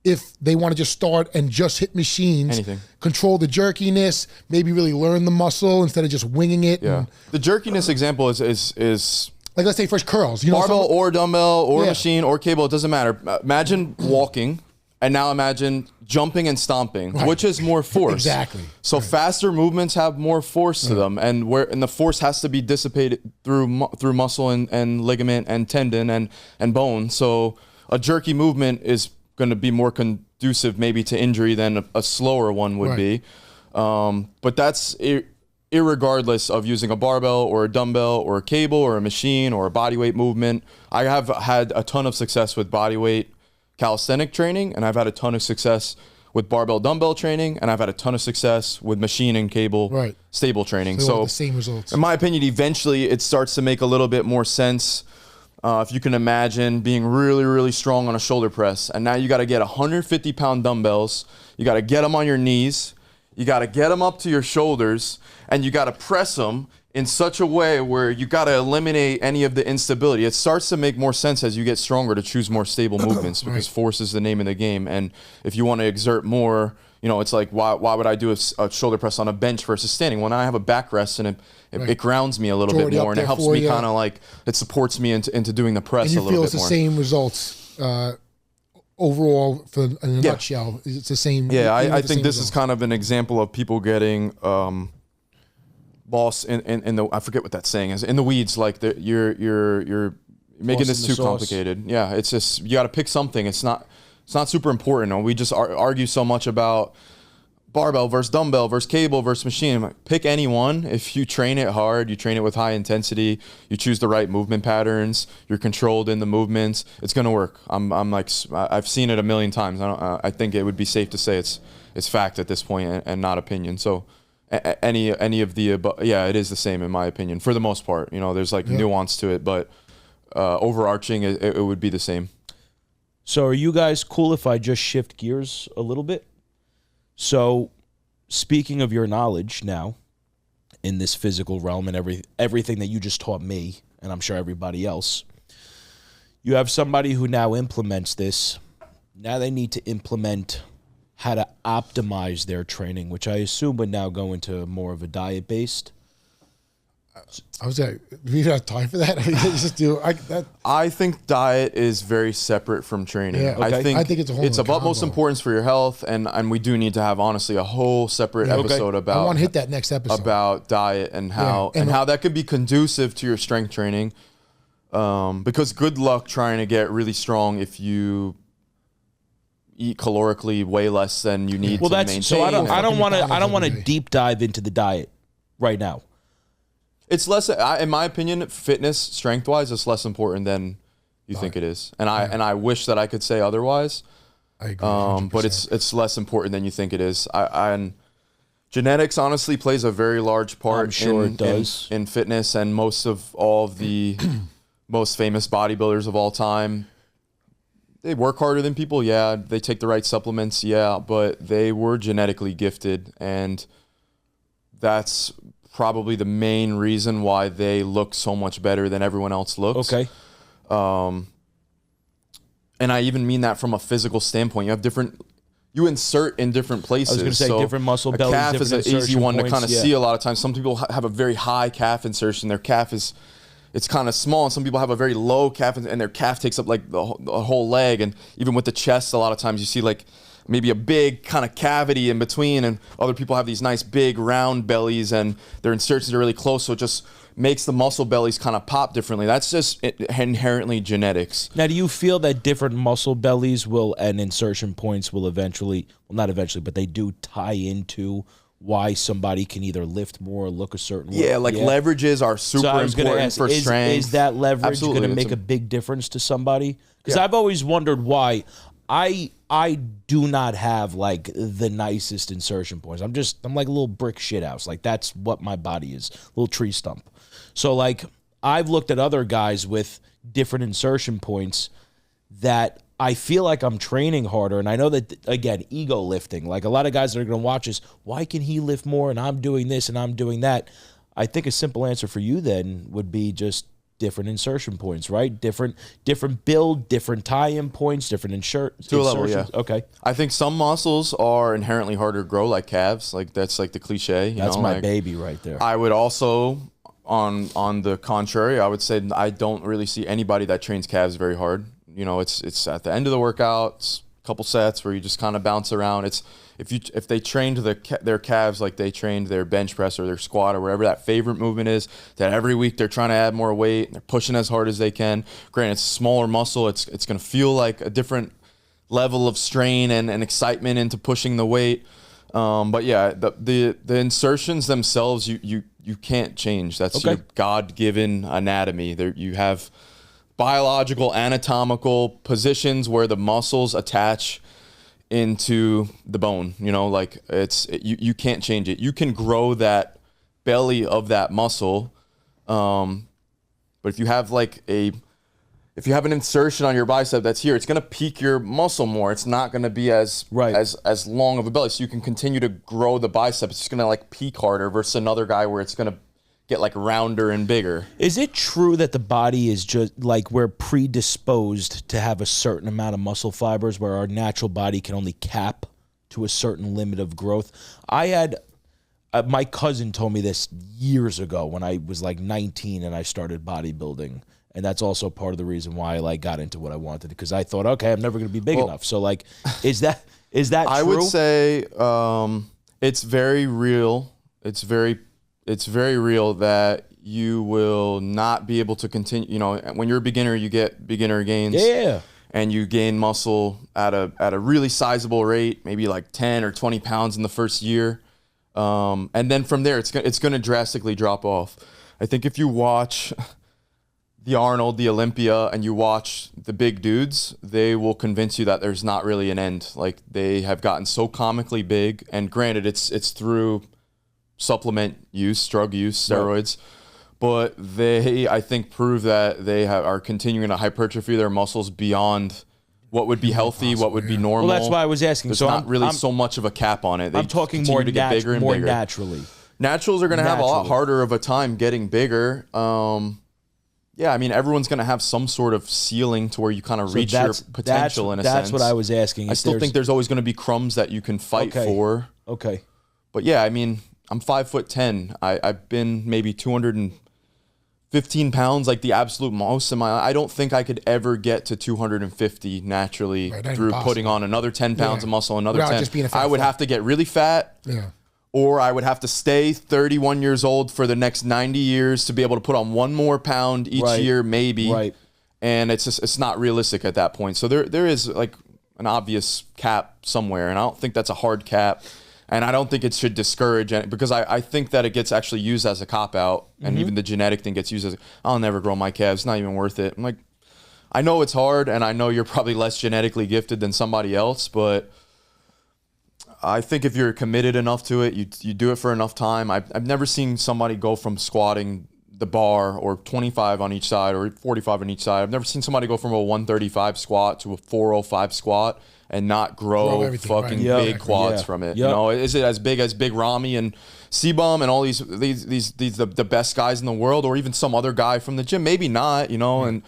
if they want to just start and just hit machines, Anything. control the jerkiness, maybe really learn the muscle instead of just winging it. Yeah. And, The jerkiness example is like, let's say first curls. barbell or dumbbell or Yeah. machine or cable, it doesn't matter. Imagine walking, and now imagine jumping and stomping, which is more force. Exactly. So faster movements have more force to them, and the force has to be dissipated through muscle and ligament and tendon and bone. So a jerky movement is going to be more conducive maybe to injury than a slower one would be. But that's irregardless of using a barbell or a dumbbell or a cable or a machine or a bodyweight movement. I have had a ton of success with bodyweight calisthenic training, and I've had a ton of success with barbell dumbbell training, and I've had a ton of success with machine and cable stable training. So the same results. In my opinion, eventually it starts to make a little bit more sense. If you can imagine being really, really strong on a shoulder press, and now you got to get 150-pound dumbbells, you got to get them on your knees, you got to get them up to your shoulders, and you got to press them in such a way where you got to eliminate any of the instability. It starts to make more sense as you get stronger to choose more stable movements because force is the name of the game. And if you want to exert more, it's like, why would I do a shoulder press on a bench versus standing? Well, now I have a backrest, and it grounds me a little bit more, and it helps me kind of like, it supports me into doing the press a little bit more. And you feel it's the same results overall in a nutshell. It's the same. Yeah, I think this is kind of an example of people getting lost in the, I forget what that saying is, in the weeds, like you're making this too complicated. Yeah, it's just, you got to pick something. It's not super important. We just argue so much about barbell versus dumbbell versus cable versus machine. Pick any one. If you train it hard, you train it with high intensity, you choose the right movement patterns, you're controlled in the movements, it's gonna work. I've seen it a million times. I think it would be safe to say it's fact at this point and not opinion. So any of the above, yeah, it is the same in my opinion for the most part. There's like nuance to it, but overarching it would be the same. So are you guys cool if I just shift gears a little bit? So speaking of your knowledge now in this physical realm and everything that you just taught me, and I'm sure everybody else, you have somebody who now implements this. Now they need to implement how to optimize their training, which I assume would now go into more of a diet-based. I was like, do we have time for that? I think diet is very separate from training. Yeah, okay. I think it's a whole it's of combo. utmost importance for your health, and we do need to have honestly a whole separate episode about. I want to hit that next episode about diet and how how that could be conducive to your strength training. Because good luck trying to get really strong if you eat calorically way less than you need to maintain. So I don't want to deep dive into the diet right now. It's less, in my opinion, fitness, strength-wise, it's less important than you think it is. And I wish that I could say otherwise. I agree. 100%. But it's less important than you think it is. And genetics honestly plays a very large part. I'm sure it does. In fitness, and most of all of the most famous bodybuilders of all time, they work harder than people. Yeah, they take the right supplements. Yeah, but they were genetically gifted, and that's probably the main reason why they look so much better than everyone else looks. Okay. And I even mean that from a physical standpoint. You have different you insert in different places. I was going to say different muscle a bellies, calf is an different easy one to insertion kind of points, see a lot of times. Some people have a very high calf insertion. Their calf it's kind of small, and some people have a very low calf, and their calf takes up like the whole leg. And even with the chest, a lot of times you see like maybe a big kind of cavity in between, and other people have these nice big round bellies, and their insertions are really close, so it just makes the muscle bellies kind of pop differently. That's just inherently genetics. Now, do you feel that different muscle bellies and insertion points will eventually, well, not eventually, but they do tie into why somebody can either lift more or look a certain way? Yeah, leverages are super important for strength. Is that leverage going to make a big difference to somebody? Because I've always wondered why. I do not have like the nicest insertion points. I'm like a little brick shit house. Like that's what my body is, a little tree stump. So like I've looked at other guys with different insertion points that I feel like I'm training harder. And I know that, again, ego lifting, like a lot of guys that are going to watch this, why can he lift more and I'm doing this and I'm doing that? I think a simple answer for you then would be just different insertion points, right? Different build, different tie-in points, different insertions. To a level, yeah. Okay. I think some muscles are inherently harder to grow, like calves. Like that's like the cliche. That's my baby right there. I would also, on the contrary, I would say I don't really see anybody that trains calves very hard. You know, it's at the end of the workout, it's a couple sets where you just kind of bounce around. It's if they trained their calves like they trained their bench press or their squat or whatever that favorite movement is, that every week they're trying to add more weight and they're pushing as hard as they can. Granted, it's a smaller muscle. It's going to feel like a different level of strain and excitement into pushing the weight. But yeah, the insertions themselves, you can't change. That's your God-given anatomy. There you have biological, anatomical positions where the muscles attach into the bone. You know, like you can't change it. You can grow that belly of that muscle, but if you have an insertion on your bicep that's here, it's going to peak your muscle more. It's not going to be as long of a belly. So you can continue to grow the bicep. It's just going to like peak harder versus another guy where it's going to get like rounder and bigger. Is it true that the body is just like we're predisposed to have a certain amount of muscle fibers where our natural body can only cap to a certain limit of growth? I had my cousin told me this years ago when I was like 19 and I started bodybuilding. And that's also part of the reason why I like got into what I wanted, because I thought, okay, I'm never going to be big enough. So like, is that true? I would say it's very real. It's very real that you will not be able to continue. You know, when you're a beginner, you get beginner gains. Yeah. And you gain muscle at a really sizable rate, maybe like 10 or 20 pounds in the first year. And then from there, it's going to drastically drop off. I think if you watch the Arnold, the Olympia, and you watch the big dudes, they will convince you that there's not really an end. Like they have gotten so comically big, and granted, it's through supplement use, drug use, steroids, but they, I think, prove that they are continuing to hypertrophy their muscles beyond what would be healthy, what would be normal. Well, that's why I was asking. There's so not really so much of a cap on it. I'm talking more naturally. Naturals are going to have a lot harder of a time getting bigger. Yeah, I mean, everyone's going to have some sort of ceiling to where you kind of reach your potential in a sense. That's what I was asking. I still think there's always going to be crumbs that you can fight for. Okay. But yeah, I mean, I'm 5'10". I've been maybe 215 pounds, like the absolute most in my life. I don't think I could ever get to 250 naturally through putting on another 10 pounds of muscle, another 10. I would have to get really fat. Yeah. Or I would have to stay 31 years old for the next 90 years to be able to put on one more pound each year, maybe. Right. And it's not realistic at that point. So there is like an obvious cap somewhere, and I don't think that's a hard cap. And I don't think it should discourage it, because I think that it gets actually used as a cop-out, and even the genetic thing gets used as, I'll never grow my calves, it's not even worth it. I'm like, I know it's hard, and I know you're probably less genetically gifted than somebody else, but I think if you're committed enough to it, you do it for enough time. I've never seen somebody go from squatting the bar or 25 on each side or 45 on each side. I've never seen somebody go from a 135 squat to a 405 squat and not grow fucking big quads from it. You know, is it as big as Big Ramy and C-Bum and all these the best guys in the world, or even some other guy from the gym? Maybe not, you know, and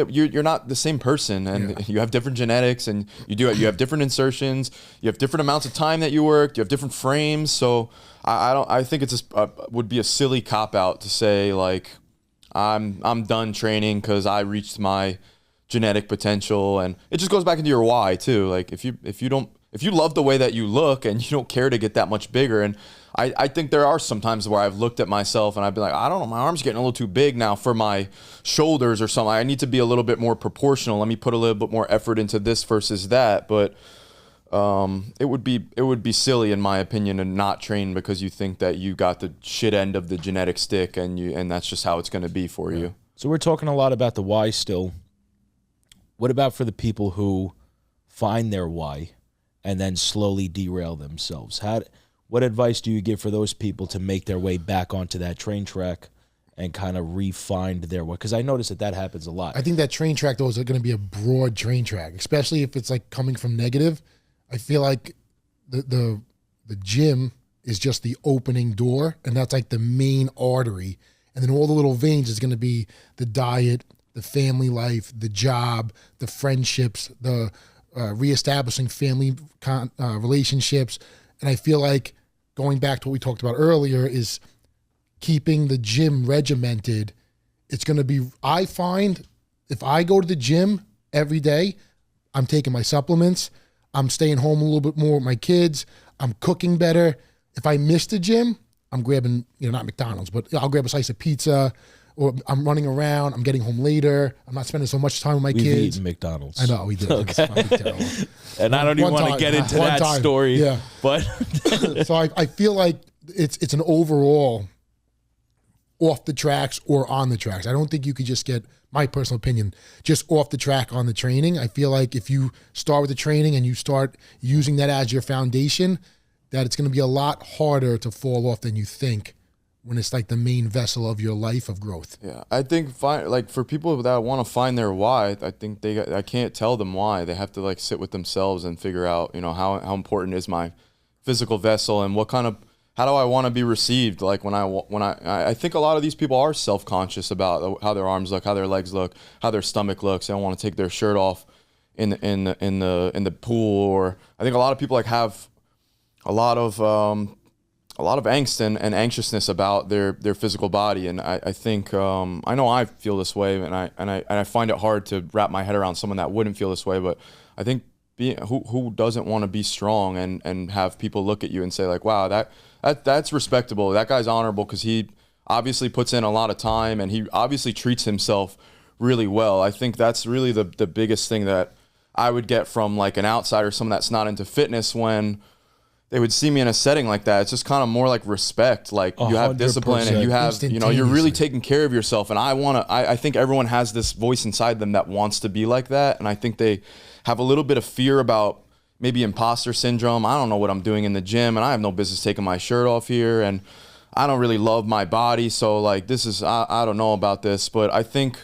you're not the same person, and you have different genetics, and you have different insertions, you have different amounts of time that you worked, you have different frames. So I think it's just would be a silly cop out to say like I'm done training because I reached my genetic potential. And it just goes back into your why too. Like if you love the way that you look and you don't care to get that much bigger. And I think there are some times where I've looked at myself and I've been like, I don't know, my arm's getting a little too big now for my shoulders or something. I need to be a little bit more proportional. Let me put a little bit more effort into this versus that. But it would be silly, in my opinion, to not train because you think that you got the shit end of the genetic stick and that's just how it's going to be for you. So we're talking a lot about the why still. What about for the people who find their why and then slowly derail themselves? What advice do you give for those people to make their way back onto that train track and kind of re-find their way? Because I notice that happens a lot. I think that train track, though, is going to be a broad train track, especially if it's like coming from negative. I feel like the gym is just the opening door, and that's like the main artery. And then all the little veins is going to be the diet, the family life, the job, the friendships, the reestablishing family relationships. And I feel like going back to what we talked about earlier is keeping the gym regimented. It's going to be, I find if I go to the gym every day, I'm taking my supplements, I'm staying home a little bit more with my kids, I'm cooking better. If I miss the gym, I'm grabbing, not McDonald's, but I'll grab a slice of pizza, or I'm running around, I'm getting home later, I'm not spending so much time with my We've kids. Eaten McDonald's. I know, we did. Okay. And I don't even want to get into that story. Yeah. But so I feel like it's an overall off the tracks or on the tracks. I don't think you could just get, my personal opinion, just off the track on the training. I feel like if you start with the training and you start using that as your foundation, that it's going to be a lot harder to fall off than you think when it's like the main vessel of your life of growth. Yeah, I think for people that want to find their why, I think I can't tell them why. They have to like sit with themselves and figure out, how important is my physical vessel and how do I want to be received? Like I think a lot of these people are self-conscious about how their arms look, how their legs look, how their stomach looks. They don't want to take their shirt off in the pool, or I think a lot of people like have a lot of angst and anxiousness about their physical body. And I think I know I feel this way, and I find it hard to wrap my head around someone that wouldn't feel this way. But I think who doesn't want to be strong and have people look at you and say like, wow, that's respectable. That guy's honorable because he obviously puts in a lot of time and he obviously treats himself really well. I think that's really the biggest thing that I would get from like an outsider, someone that's not into fitness, when they would see me in a setting like that. It's just kind of more like respect. Like you have discipline and you have, you're really taking care of yourself. And I think everyone has this voice inside them that wants to be like that. And I think they have a little bit of fear about maybe imposter syndrome. I don't know what I'm doing in the gym and I have no business taking my shirt off here. And I don't really love my body. So like I don't know about this, but I think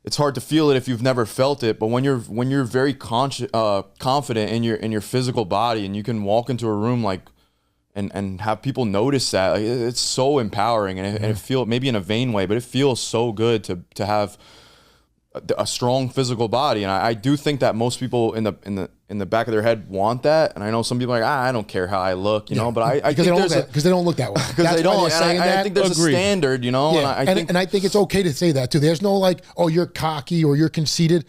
it's hard to feel it if you've never felt it. But when you're very confident in your physical body and you can walk into a room like and have people notice that, like, it's so empowering and it feels, maybe in a vain way, but it feels so good to have a strong physical body. And I do think that most people in the back of their head want that. And I know some people are like, I don't care how I look, but I think because they don't look that way. Because they don't. And I think there's a standard, Yeah. And I think it's okay to say that too. There's no like, oh, you're cocky or you're conceited.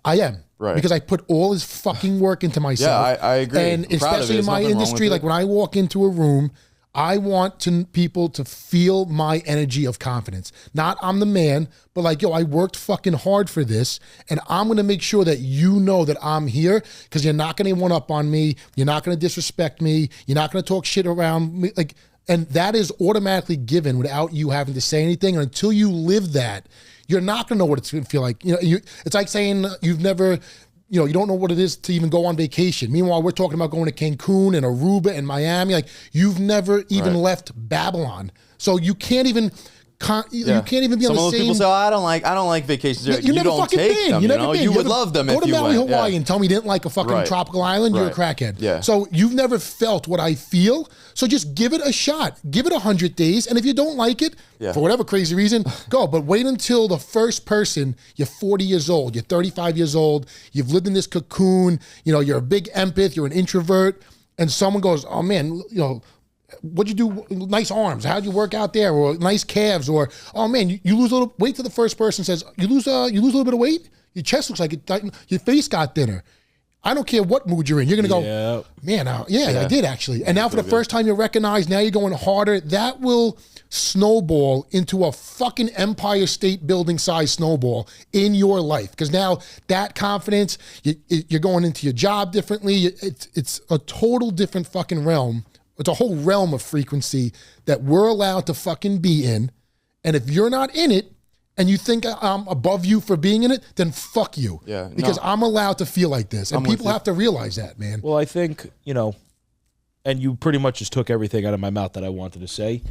I am. Right. Because I put all this fucking work into myself. Yeah, I agree. And especially in my industry, like when I walk into a room, I want people to feel my energy of confidence. Not I'm the man, but like, yo, I worked fucking hard for this, and I'm going to make sure that you know that I'm here, because you're not going to one up on me. You're not going to disrespect me. You're not going to talk shit around me. Like, and that is automatically given without you having to say anything. And until you live that, you're not going to know what it's going to feel like. It's like saying you've never... you don't know what it is to even go on vacation. Meanwhile, we're talking about going to Cancun and Aruba and Miami. Like, you've never even left Babylon. So you can't even You can't even be Some on the of those same. people say, oh, I don't like vacations. You never don't fucking take been. them. You never been. You would love them go if to you Maui, went. Hawaii, Yeah. and tell me you didn't like a fucking Right. tropical island. You're a Right. crackhead. Yeah. So you've never felt what I feel. So just give it a shot. Give it 100 days, and if you don't like it, for whatever crazy reason, go. But wait until the first person. You're 40 years old. You're 35 years old. You've lived in this cocoon. You're a big empath. You're an introvert, and someone goes, "Oh man, what'd you do? Nice arms. How'd you work out there? Or nice calves? Or oh man, you lose a little. Wait till the first person says you lose a little bit of weight. Your chest looks like your face got thinner. I don't care what mood you're in. You're gonna go, man. I did actually. And now for the first time you recognize. Now you're going harder. That will snowball into a fucking Empire State Building size snowball in your life. Because now that confidence, you're going into your job differently. It's a total different fucking realm. It's a whole realm of frequency that we're allowed to fucking be in. And if you're not in it and you think I'm above you for being in it, then fuck you. Yeah, because I'm allowed to feel like this. And people have to realize that, man. Well, I think, and you pretty much just took everything out of my mouth that I wanted to say.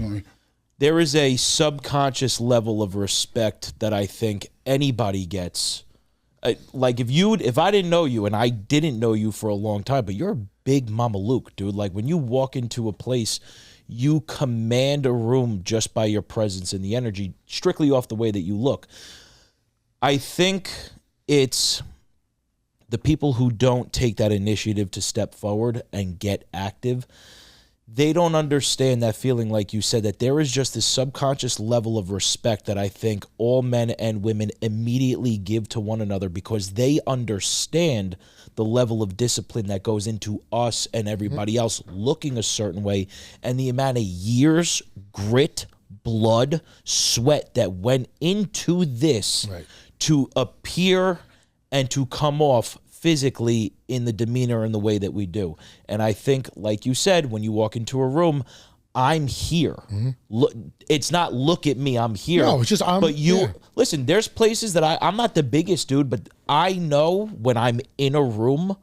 There is a subconscious level of respect that I think anybody gets. Like if I didn't know you, and I didn't know you for a long time, but you're a big Mama Luke, dude. Like when you walk into a place, you command a room just by your presence and the energy, strictly off the way that you look. I think it's the people who don't take that initiative to step forward and get active. They don't understand that feeling, like you said, that there is just this subconscious level of respect that I think all men and women immediately give to one another because they understand the level of discipline that goes into us and everybody else looking a certain way, and the amount of years, grit, blood, sweat that went into this to appear and to come off physically in the demeanor and the way that we do. And I think, like you said, when you walk into a room, I'm here. Look, it's not look at me, I'm here. No, it's just listen, there's places that I'm not the biggest dude, but I know when I'm in a room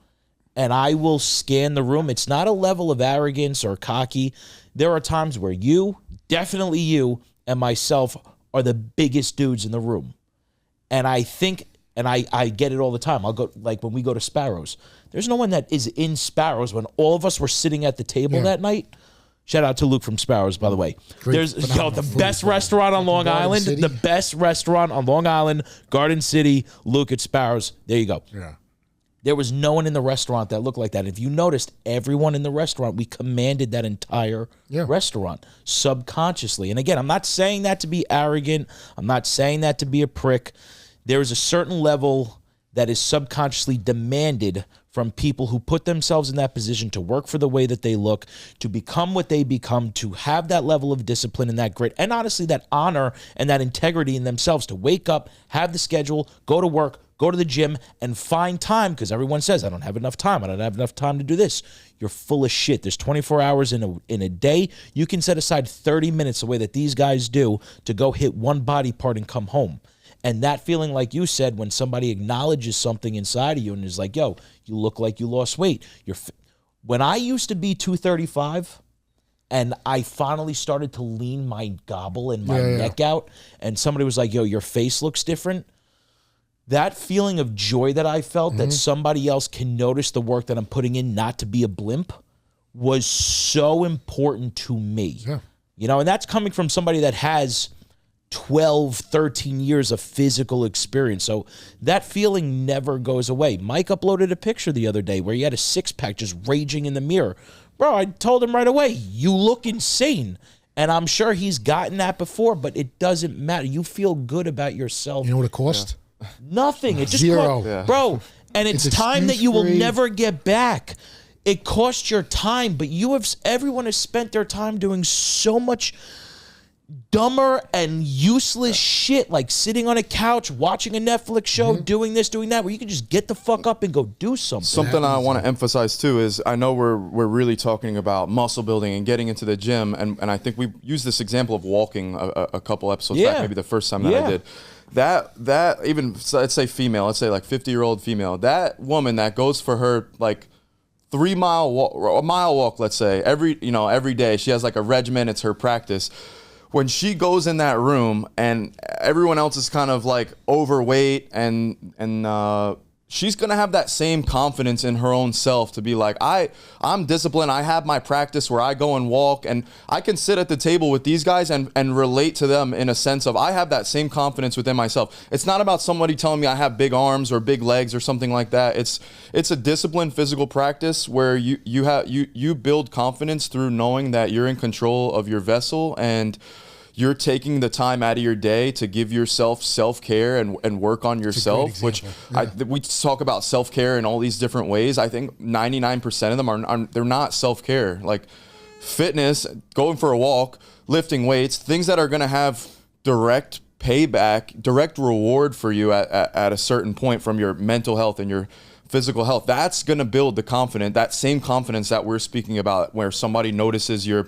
and I will scan the room. It's not a level of arrogance or cocky. There are times where definitely you and myself are the biggest dudes in the room. And I think, and I get it all the time. I'll go, like when we go to Sparrows, there's no one that is in Sparrows when all of us were sitting at the table that night. Shout out to Luke from Sparrows, by the way. There's the best restaurant on Long Island. The best restaurant on Long Island, Garden City, Luke at Sparrows. There you go. Yeah. There was no one in the restaurant that looked like that. If you noticed, everyone in the restaurant, we commanded that entire restaurant subconsciously. And again, I'm not saying that to be arrogant. I'm not saying that to be a prick. There is a certain level that is subconsciously demanded from people who put themselves in that position to work for the way that they look, to become what they become, to have that level of discipline and that grit, and honestly that honor and that integrity in themselves to wake up, have the schedule, go to work, go to the gym, and find time, because everyone says, I don't have enough time. I don't have enough time to do this. You're full of shit. There's 24 hours in a day. You can set aside 30 minutes the way that these guys do to go hit one body part and come home. And that feeling, like you said, when somebody acknowledges something inside of you and is like, yo, you look like you lost weight. When I used to be 235 and I finally started to lean my gobble and my neck out and somebody was like, yo, your face looks different. That feeling of joy that I felt that somebody else can notice the work that I'm putting in, not to be a blimp, was so important to me. Yeah. And that's coming from somebody that has 12, 13 years of physical experience. So that feeling never goes away. Mike uploaded a picture the other day where he had a six-pack just raging in the mirror. Bro, I told him right away, you look insane. And I'm sure he's gotten that before, but it doesn't matter. You feel good about yourself. You know what it cost? Nothing. It just Zero. Bro, and it's time that you will excuse-free. never get back. It costs your time, but everyone has spent their time doing so much dumber and useless shit, like sitting on a couch, watching a Netflix show, doing this, doing that, where you can just get the fuck up and go do something. Something I want to emphasize too is I know we're really talking about muscle building and getting into the gym, and I think we used this example of walking a couple episodes back, maybe the first time that I did. That even, let's say female, let's say like 50-year-old female, that woman that goes for her like a mile walk, let's say every day, she has like a regimen, it's her practice. when she goes in that room and everyone else is kind of like overweight and she's going to have that same confidence in her own self to be like, I'm disciplined. I have my practice where I go and walk, and I can sit at the table with these guys and relate to them in a sense of I have that same confidence within myself. It's not about somebody telling me I have big arms or big legs or something like that. It's a disciplined physical practice where you build confidence through knowing that you're in control of your vessel and you're taking the time out of your day to give yourself self-care and work on yourself, which we talk about self-care in all these different ways. I think 99% of them are they're not self-care. Like fitness, going for a walk, lifting weights, things that are going to have direct payback, direct reward for you at a certain point from your mental health and your physical health. That's going to build the confidence, that same confidence that we're speaking about, where somebody notices your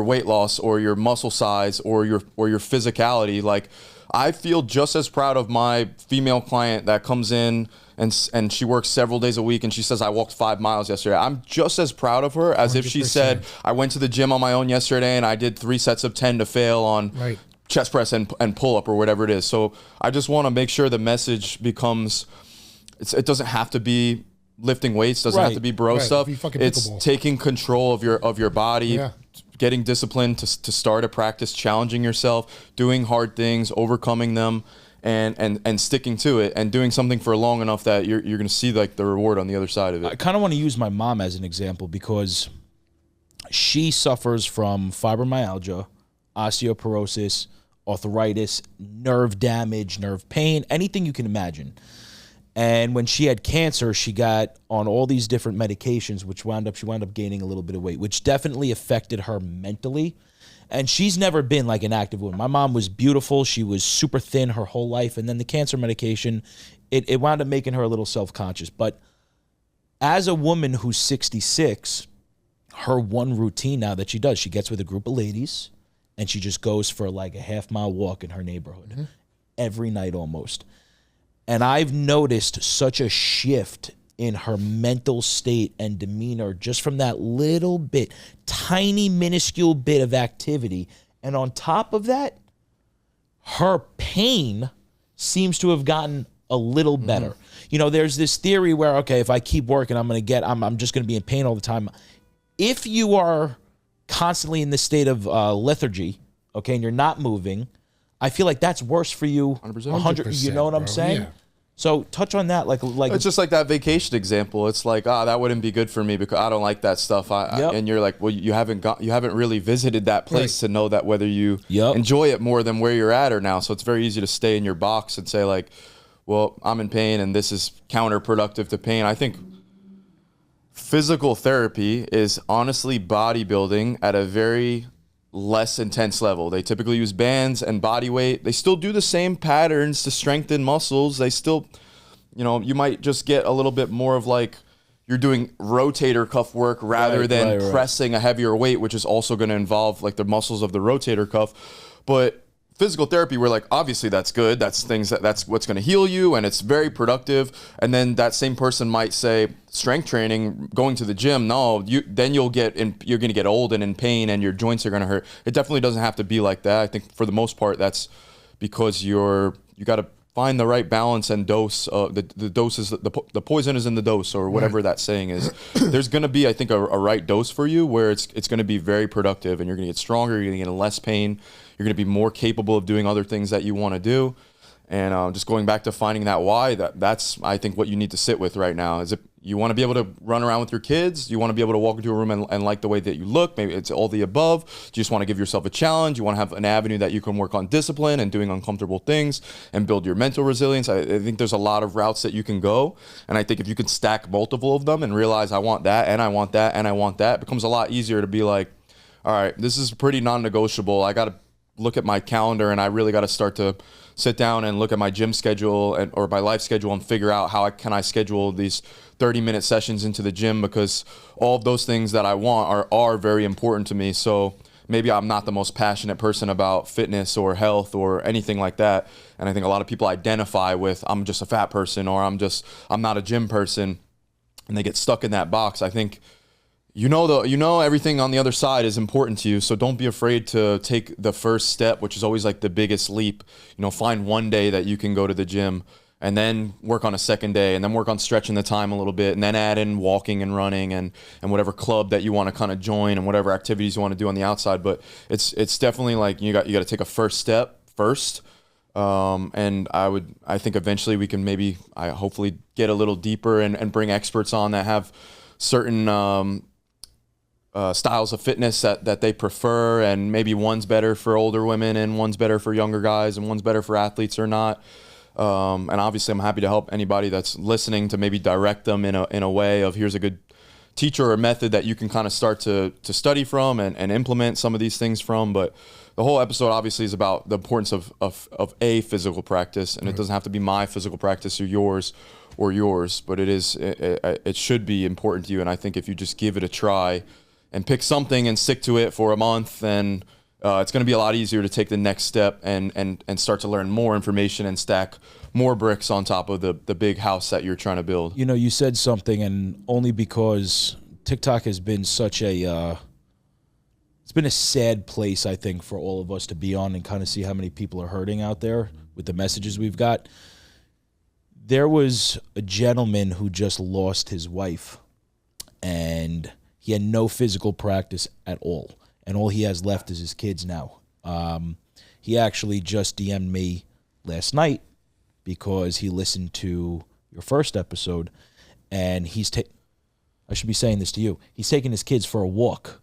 weight loss or your muscle size or your physicality. Like, I feel just as proud of my female client that comes in and she works several days a week and she says, I walked 5 miles yesterday. I'm just as proud of her as 100%. If she said, I went to the gym on my own yesterday and I did 3 sets of 10 to fail on chest press and pull up or whatever it is. So I just want to make sure the message becomes, it doesn't have to be lifting weights, doesn't have to be bro stuff. It's taking control of your body, getting disciplined to start a practice, challenging yourself, doing hard things, overcoming them, and sticking to it, and doing something for long enough that you're going to see like the reward on the other side of it. I kind of want to use my mom as an example because she suffers from fibromyalgia, osteoporosis, arthritis, nerve damage, nerve pain, anything you can imagine. And when she had cancer, she got on all these different medications, which she wound up gaining a little bit of weight, which definitely affected her mentally. And she's never been like an active woman. My mom was beautiful. She was super thin her whole life. And then the cancer medication, it wound up making her a little self-conscious. But as a woman who's 66, her one routine now that she does, she gets with a group of ladies and she just goes for like a half-mile walk in her neighborhood every night almost. And I've noticed such a shift in her mental state and demeanor just from that little bit, tiny, minuscule bit of activity. And on top of that, her pain seems to have gotten a little better. You know, there's this theory where, okay, if I keep working, I'm just going to be in pain all the time. If you are constantly in this state of lethargy, okay, and you're not moving, I feel like that's worse for you. 100%. You know what I'm saying? Yeah. So touch on that. Like it's just like that vacation example. It's like, that wouldn't be good for me because I don't like that stuff. And you're like, well, you haven't really visited that place to know that whether you enjoy it more than where you're at or now. So it's very easy to stay in your box and say like, well, I'm in pain and this is counterproductive to pain. I think physical therapy is honestly bodybuilding at a very less intense level. They typically use bands and body weight. They still do the same patterns to strengthen muscles. They still, you might just get a little bit more of like you're doing rotator cuff work rather than pressing a heavier weight, which is also going to involve like the muscles of the rotator cuff. But physical therapy, we're like, obviously that's good. That's what's going to heal you, and it's very productive. And then that same person might say, strength training, going to the gym, no, you're going to get old and in pain, and your joints are going to hurt. It definitely doesn't have to be like that. I think for the most part, that's because you got to find the right balance and dose. The dose is the poison is in the dose, or whatever that saying is. There's going to be, I think, a right dose for you where it's going to be very productive, and you're going to get stronger. You're going to get in less pain. You're going to be more capable of doing other things that you want to do. And just going back to finding that why, that's I think what you need to sit with right now. Is it you want to be able to run around with your kids? You want to be able to walk into a room and like the way that you look? Maybe it's all the above. Do you just want to give yourself a challenge? You want to have an avenue that you can work on discipline and doing uncomfortable things and build your mental resilience? I think there's a lot of routes that you can go. And I think if you can stack multiple of them and realize I want that and I want that and I want that, it becomes a lot easier to be like, all right, this is pretty non-negotiable. I got to look at my calendar and I really got to start to sit down and look at my gym schedule or my life schedule and figure out how can I schedule these 30-minute sessions into the gym, because all of those things that I want are very important to me. So maybe I'm not the most passionate person about fitness or health or anything like that. And I think a lot of people identify with, I'm just a fat person, or I'm not a gym person, and they get stuck in that box. I think you know everything on the other side is important to you, so don't be afraid to take the first step, which is always like the biggest leap. Find one day that you can go to the gym, and then work on a second day, and then work on stretching the time a little bit, and then add in walking and running and whatever club that you want to kind of join and whatever activities you want to do on the outside. But it's definitely like you got to take a first step first. And I think eventually we can hopefully get a little deeper and bring experts on that have certain styles of fitness that they prefer, and maybe one's better for older women and one's better for younger guys and one's better for athletes or not. And obviously I'm happy to help anybody that's listening to maybe direct them in a way of, here's a good teacher or method that you can kind of start to study from and implement some of these things from. But the whole episode obviously is about the importance of a physical practice, and it doesn't have to be my physical practice or yours, but it should be important to you. And I think if you just give it a try and pick something and stick to it for a month, then it's going to be a lot easier to take the next step and start to learn more information and stack more bricks on top of the big house that you're trying to build. You said something, and only because TikTok has been such a it's been a sad place, I think, for all of us to be on and kind of see how many people are hurting out there with the messages we've got. There was a gentleman who just lost his wife, and he had no physical practice at all. And all he has left is his kids now. He actually just DM'd me last night because he listened to your first episode, and I should be saying this to you. He's taking his kids for a walk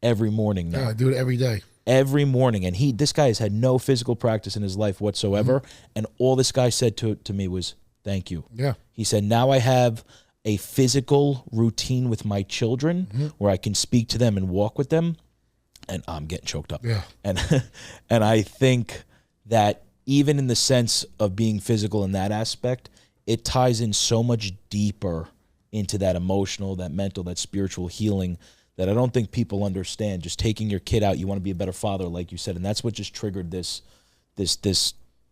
every morning now. Yeah, I do it every day. Every morning. And this guy has had no physical practice in his life whatsoever. And all this guy said to me was, thank you. Yeah. He said, now I have a physical routine with my children where I can speak to them and walk with them. And I'm getting choked up. Yeah. And I think that even in the sense of being physical in that aspect, it ties in so much deeper into that emotional, that mental, that spiritual healing that I don't think people understand. Just taking your kid out, you want to be a better father, like you said, and that's what just triggered this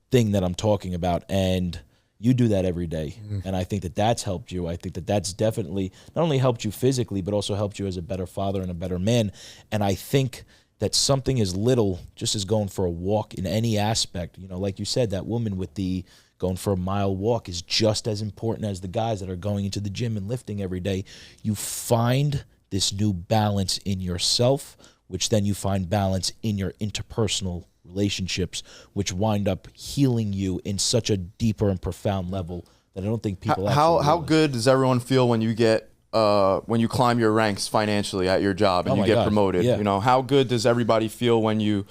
thing that I'm talking about. And you do that every day, and I think that that's helped you. I think that that's definitely not only helped you physically, but also helped you as a better father and a better man. And I think that something as little, just as going for a walk in any aspect, like you said, that woman with the going for a mile walk is just as important as the guys that are going into the gym and lifting every day. You find this new balance in yourself, which then you find balance in your interpersonal relationships, which wind up healing you in such a deeper and profound level that I don't think people how good does everyone feel when you get when you climb your ranks financially at your job and you get promoted? Yeah. How good does everybody feel when you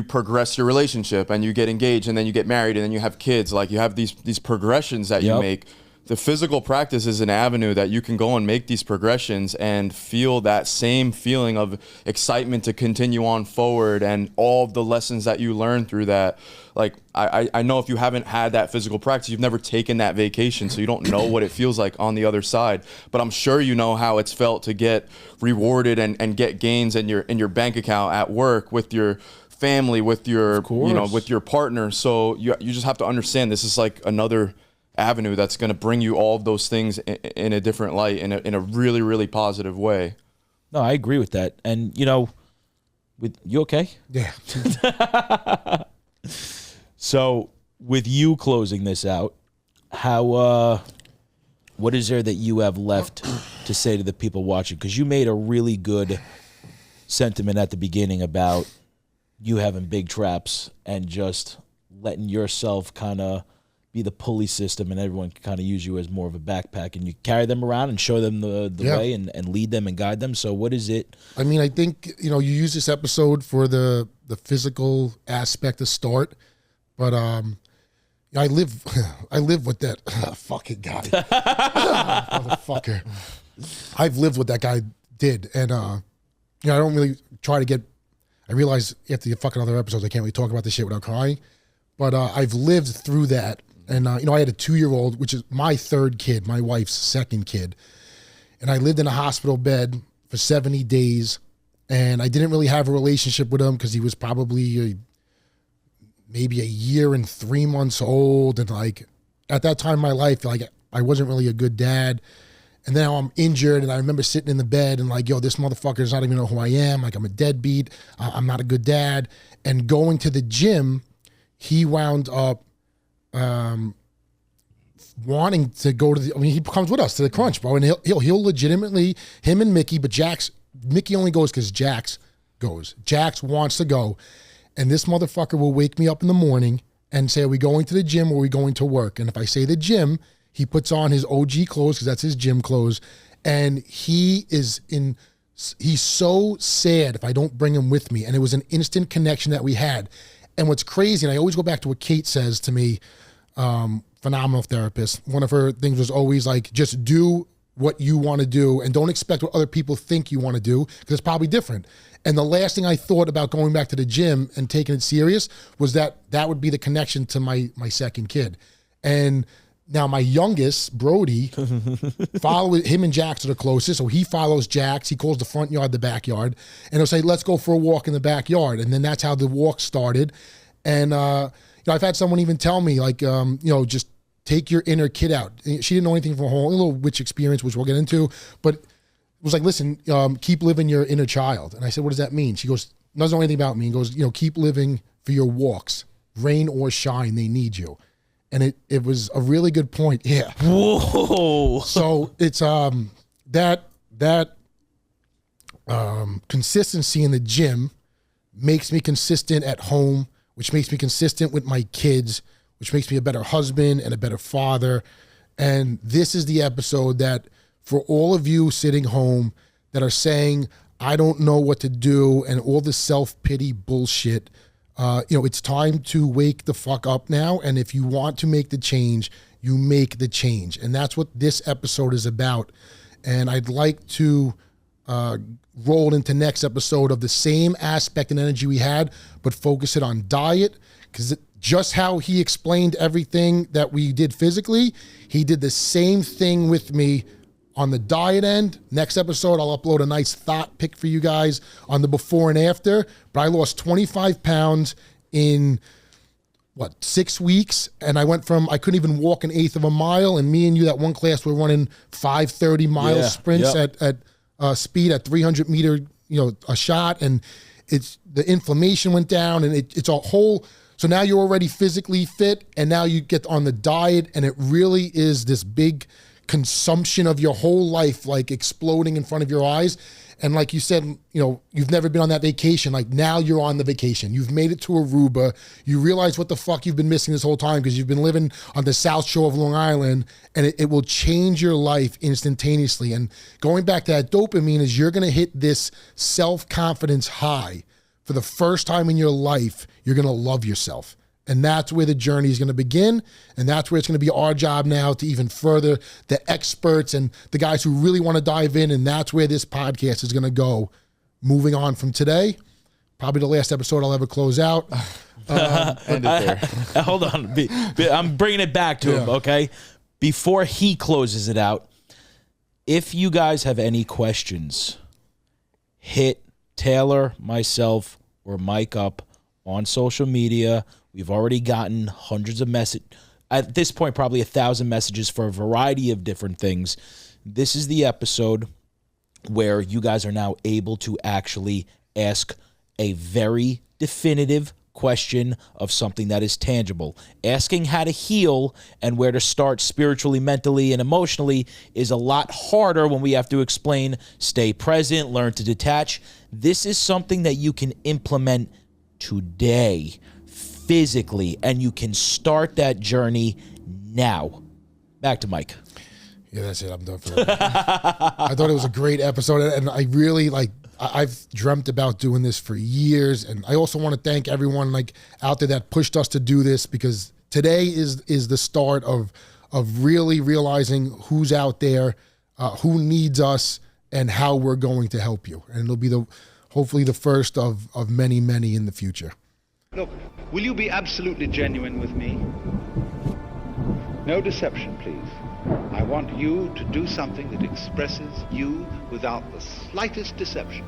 progress your relationship and you get engaged and then you get married and then you have kids? Like, you have these progressions that you make. The physical practice is an avenue that you can go and make these progressions and feel that same feeling of excitement to continue on forward, and all of the lessons that you learn through that. Like, I know if you haven't had that physical practice, you've never taken that vacation, so you don't know what it feels like on the other side. But I'm sure you know how it's felt to get rewarded and get gains in your bank account at work, with your family, with your with your partner. So you just have to understand, this is like another avenue that's going to bring you all of those things in a different light, in a really, really positive way. No, I agree with that. And you okay? Yeah. So with you closing this out, how what is there that you have left to say to the people watching? Because you made a really good sentiment at the beginning about you having big traps and just letting yourself kind of be the pulley system, and everyone can kind of use you as more of a backpack, and you carry them around and show them the way and lead them and guide them. So what is it? I mean, I think, you use this episode for the physical aspect to start, but I live with that fucking guy. Motherfucker. I've lived what that guy did, and I don't really try to get, I realize after the fucking other episodes I can't really talk about this shit without crying, but I've lived through that. And, I had a 2-year-old, which is my third kid, my wife's second kid. And I lived in a hospital bed for 70 days. And I didn't really have a relationship with him because he was probably maybe a year and 3 months old. And, at that time in my life, I wasn't really a good dad. And now I'm injured, and I remember sitting in the bed and like, yo, this motherfucker does not even know who I am. Like, I'm a deadbeat. I'm not a good dad. And going to the gym, he wound up wanting to go to he comes with us to the Crunch, bro. And he'll legitimately, him and Mickey, but Mickey only goes because Jax goes. Jax wants to go. And this motherfucker will wake me up in the morning and say, are we going to the gym or are we going to work? And if I say the gym, he puts on his OG clothes because that's his gym clothes. And he's so sad if I don't bring him with me. And it was an instant connection that we had. And what's crazy, and I always go back to what Kate says to me, phenomenal therapist. One of her things was always like, just do what you want to do and don't expect what other people think you want to do because it's probably different. And the last thing I thought about going back to the gym and taking it serious was that would be the connection to my second kid. And now my youngest, Brody, him and Jax are the closest. So he follows Jax. He calls the front yard the backyard. And he'll say, let's go for a walk in the backyard. And then that's how the walk started. And I've had someone even tell me, like, just take your inner kid out. She didn't know anything from a little witch experience, which we'll get into. But it was like, listen, keep living your inner child. And I said, what does that mean? She goes, doesn't know anything about me. And goes, keep living for your walks. Rain or shine, they need you. And it was a really good point. Yeah. Whoa. So it's that consistency in the gym makes me consistent at home, which makes me consistent with my kids, which makes me a better husband and a better father. And this is the episode that for all of you sitting home that are saying, I don't know what to do, and all the self-pity bullshit, it's time to wake the fuck up now. And if you want to make the change, you make the change. And that's what this episode is about. And I'd like to roll into next episode of the same aspect and energy we had, but focus it on diet, because just how he explained everything that we did physically, he did the same thing with me on the diet end. Next episode, I'll upload a nice thought pic for you guys on the before and after. But I lost 25 pounds in, 6 weeks? And I went from, I couldn't even walk an eighth of a mile. And me and you, that one class, we're running 5:30 mile sprints at speed at 300 meter, a shot. And it's the inflammation went down, and it's a whole. So now you're already physically fit, and now you get on the diet, and it really is this big consumption of your whole life, like exploding in front of your eyes. And like you said, you've never been on that vacation. Like, now you're on the vacation. You've made it to Aruba. You realize what the fuck you've been missing this whole time because you've been living on the South Shore of Long Island, and it will change your life instantaneously. And going back to that dopamine is you're going to hit this self-confidence high. For the first time in your life, you're going to love yourself. And that's where the journey is going to begin. And that's where it's going to be our job now to even further the experts and the guys who really want to dive in. And that's where this podcast is going to go. Moving on from today, probably the last episode I'll ever close out. End it there. Hold on. I'm bringing it back to him, okay? Before he closes it out, if you guys have any questions, hit Taylor, myself, or Mike up on social media. We've already gotten hundreds of messages. At this point, probably 1,000 messages for a variety of different things. This is the episode where you guys are now able to actually ask a very definitive question of something that is tangible. Asking how to heal and where to start spiritually, mentally, and emotionally is a lot harder when we have to explain stay present, learn to detach. This is something that you can implement today physically, and you can start that journey now. Back to Mike. Yeah, that's it. I'm done for that. I thought it was a great episode, and I really I've dreamt about doing this for years. And I also want to thank everyone out there that pushed us to do this, because today is the start of really realizing who's out there, who needs us, and how we're going to help you. And it'll be hopefully the first of many, many in the future. Look, will you be absolutely genuine with me? No deception, please. I want you to do something that expresses you without the slightest deception.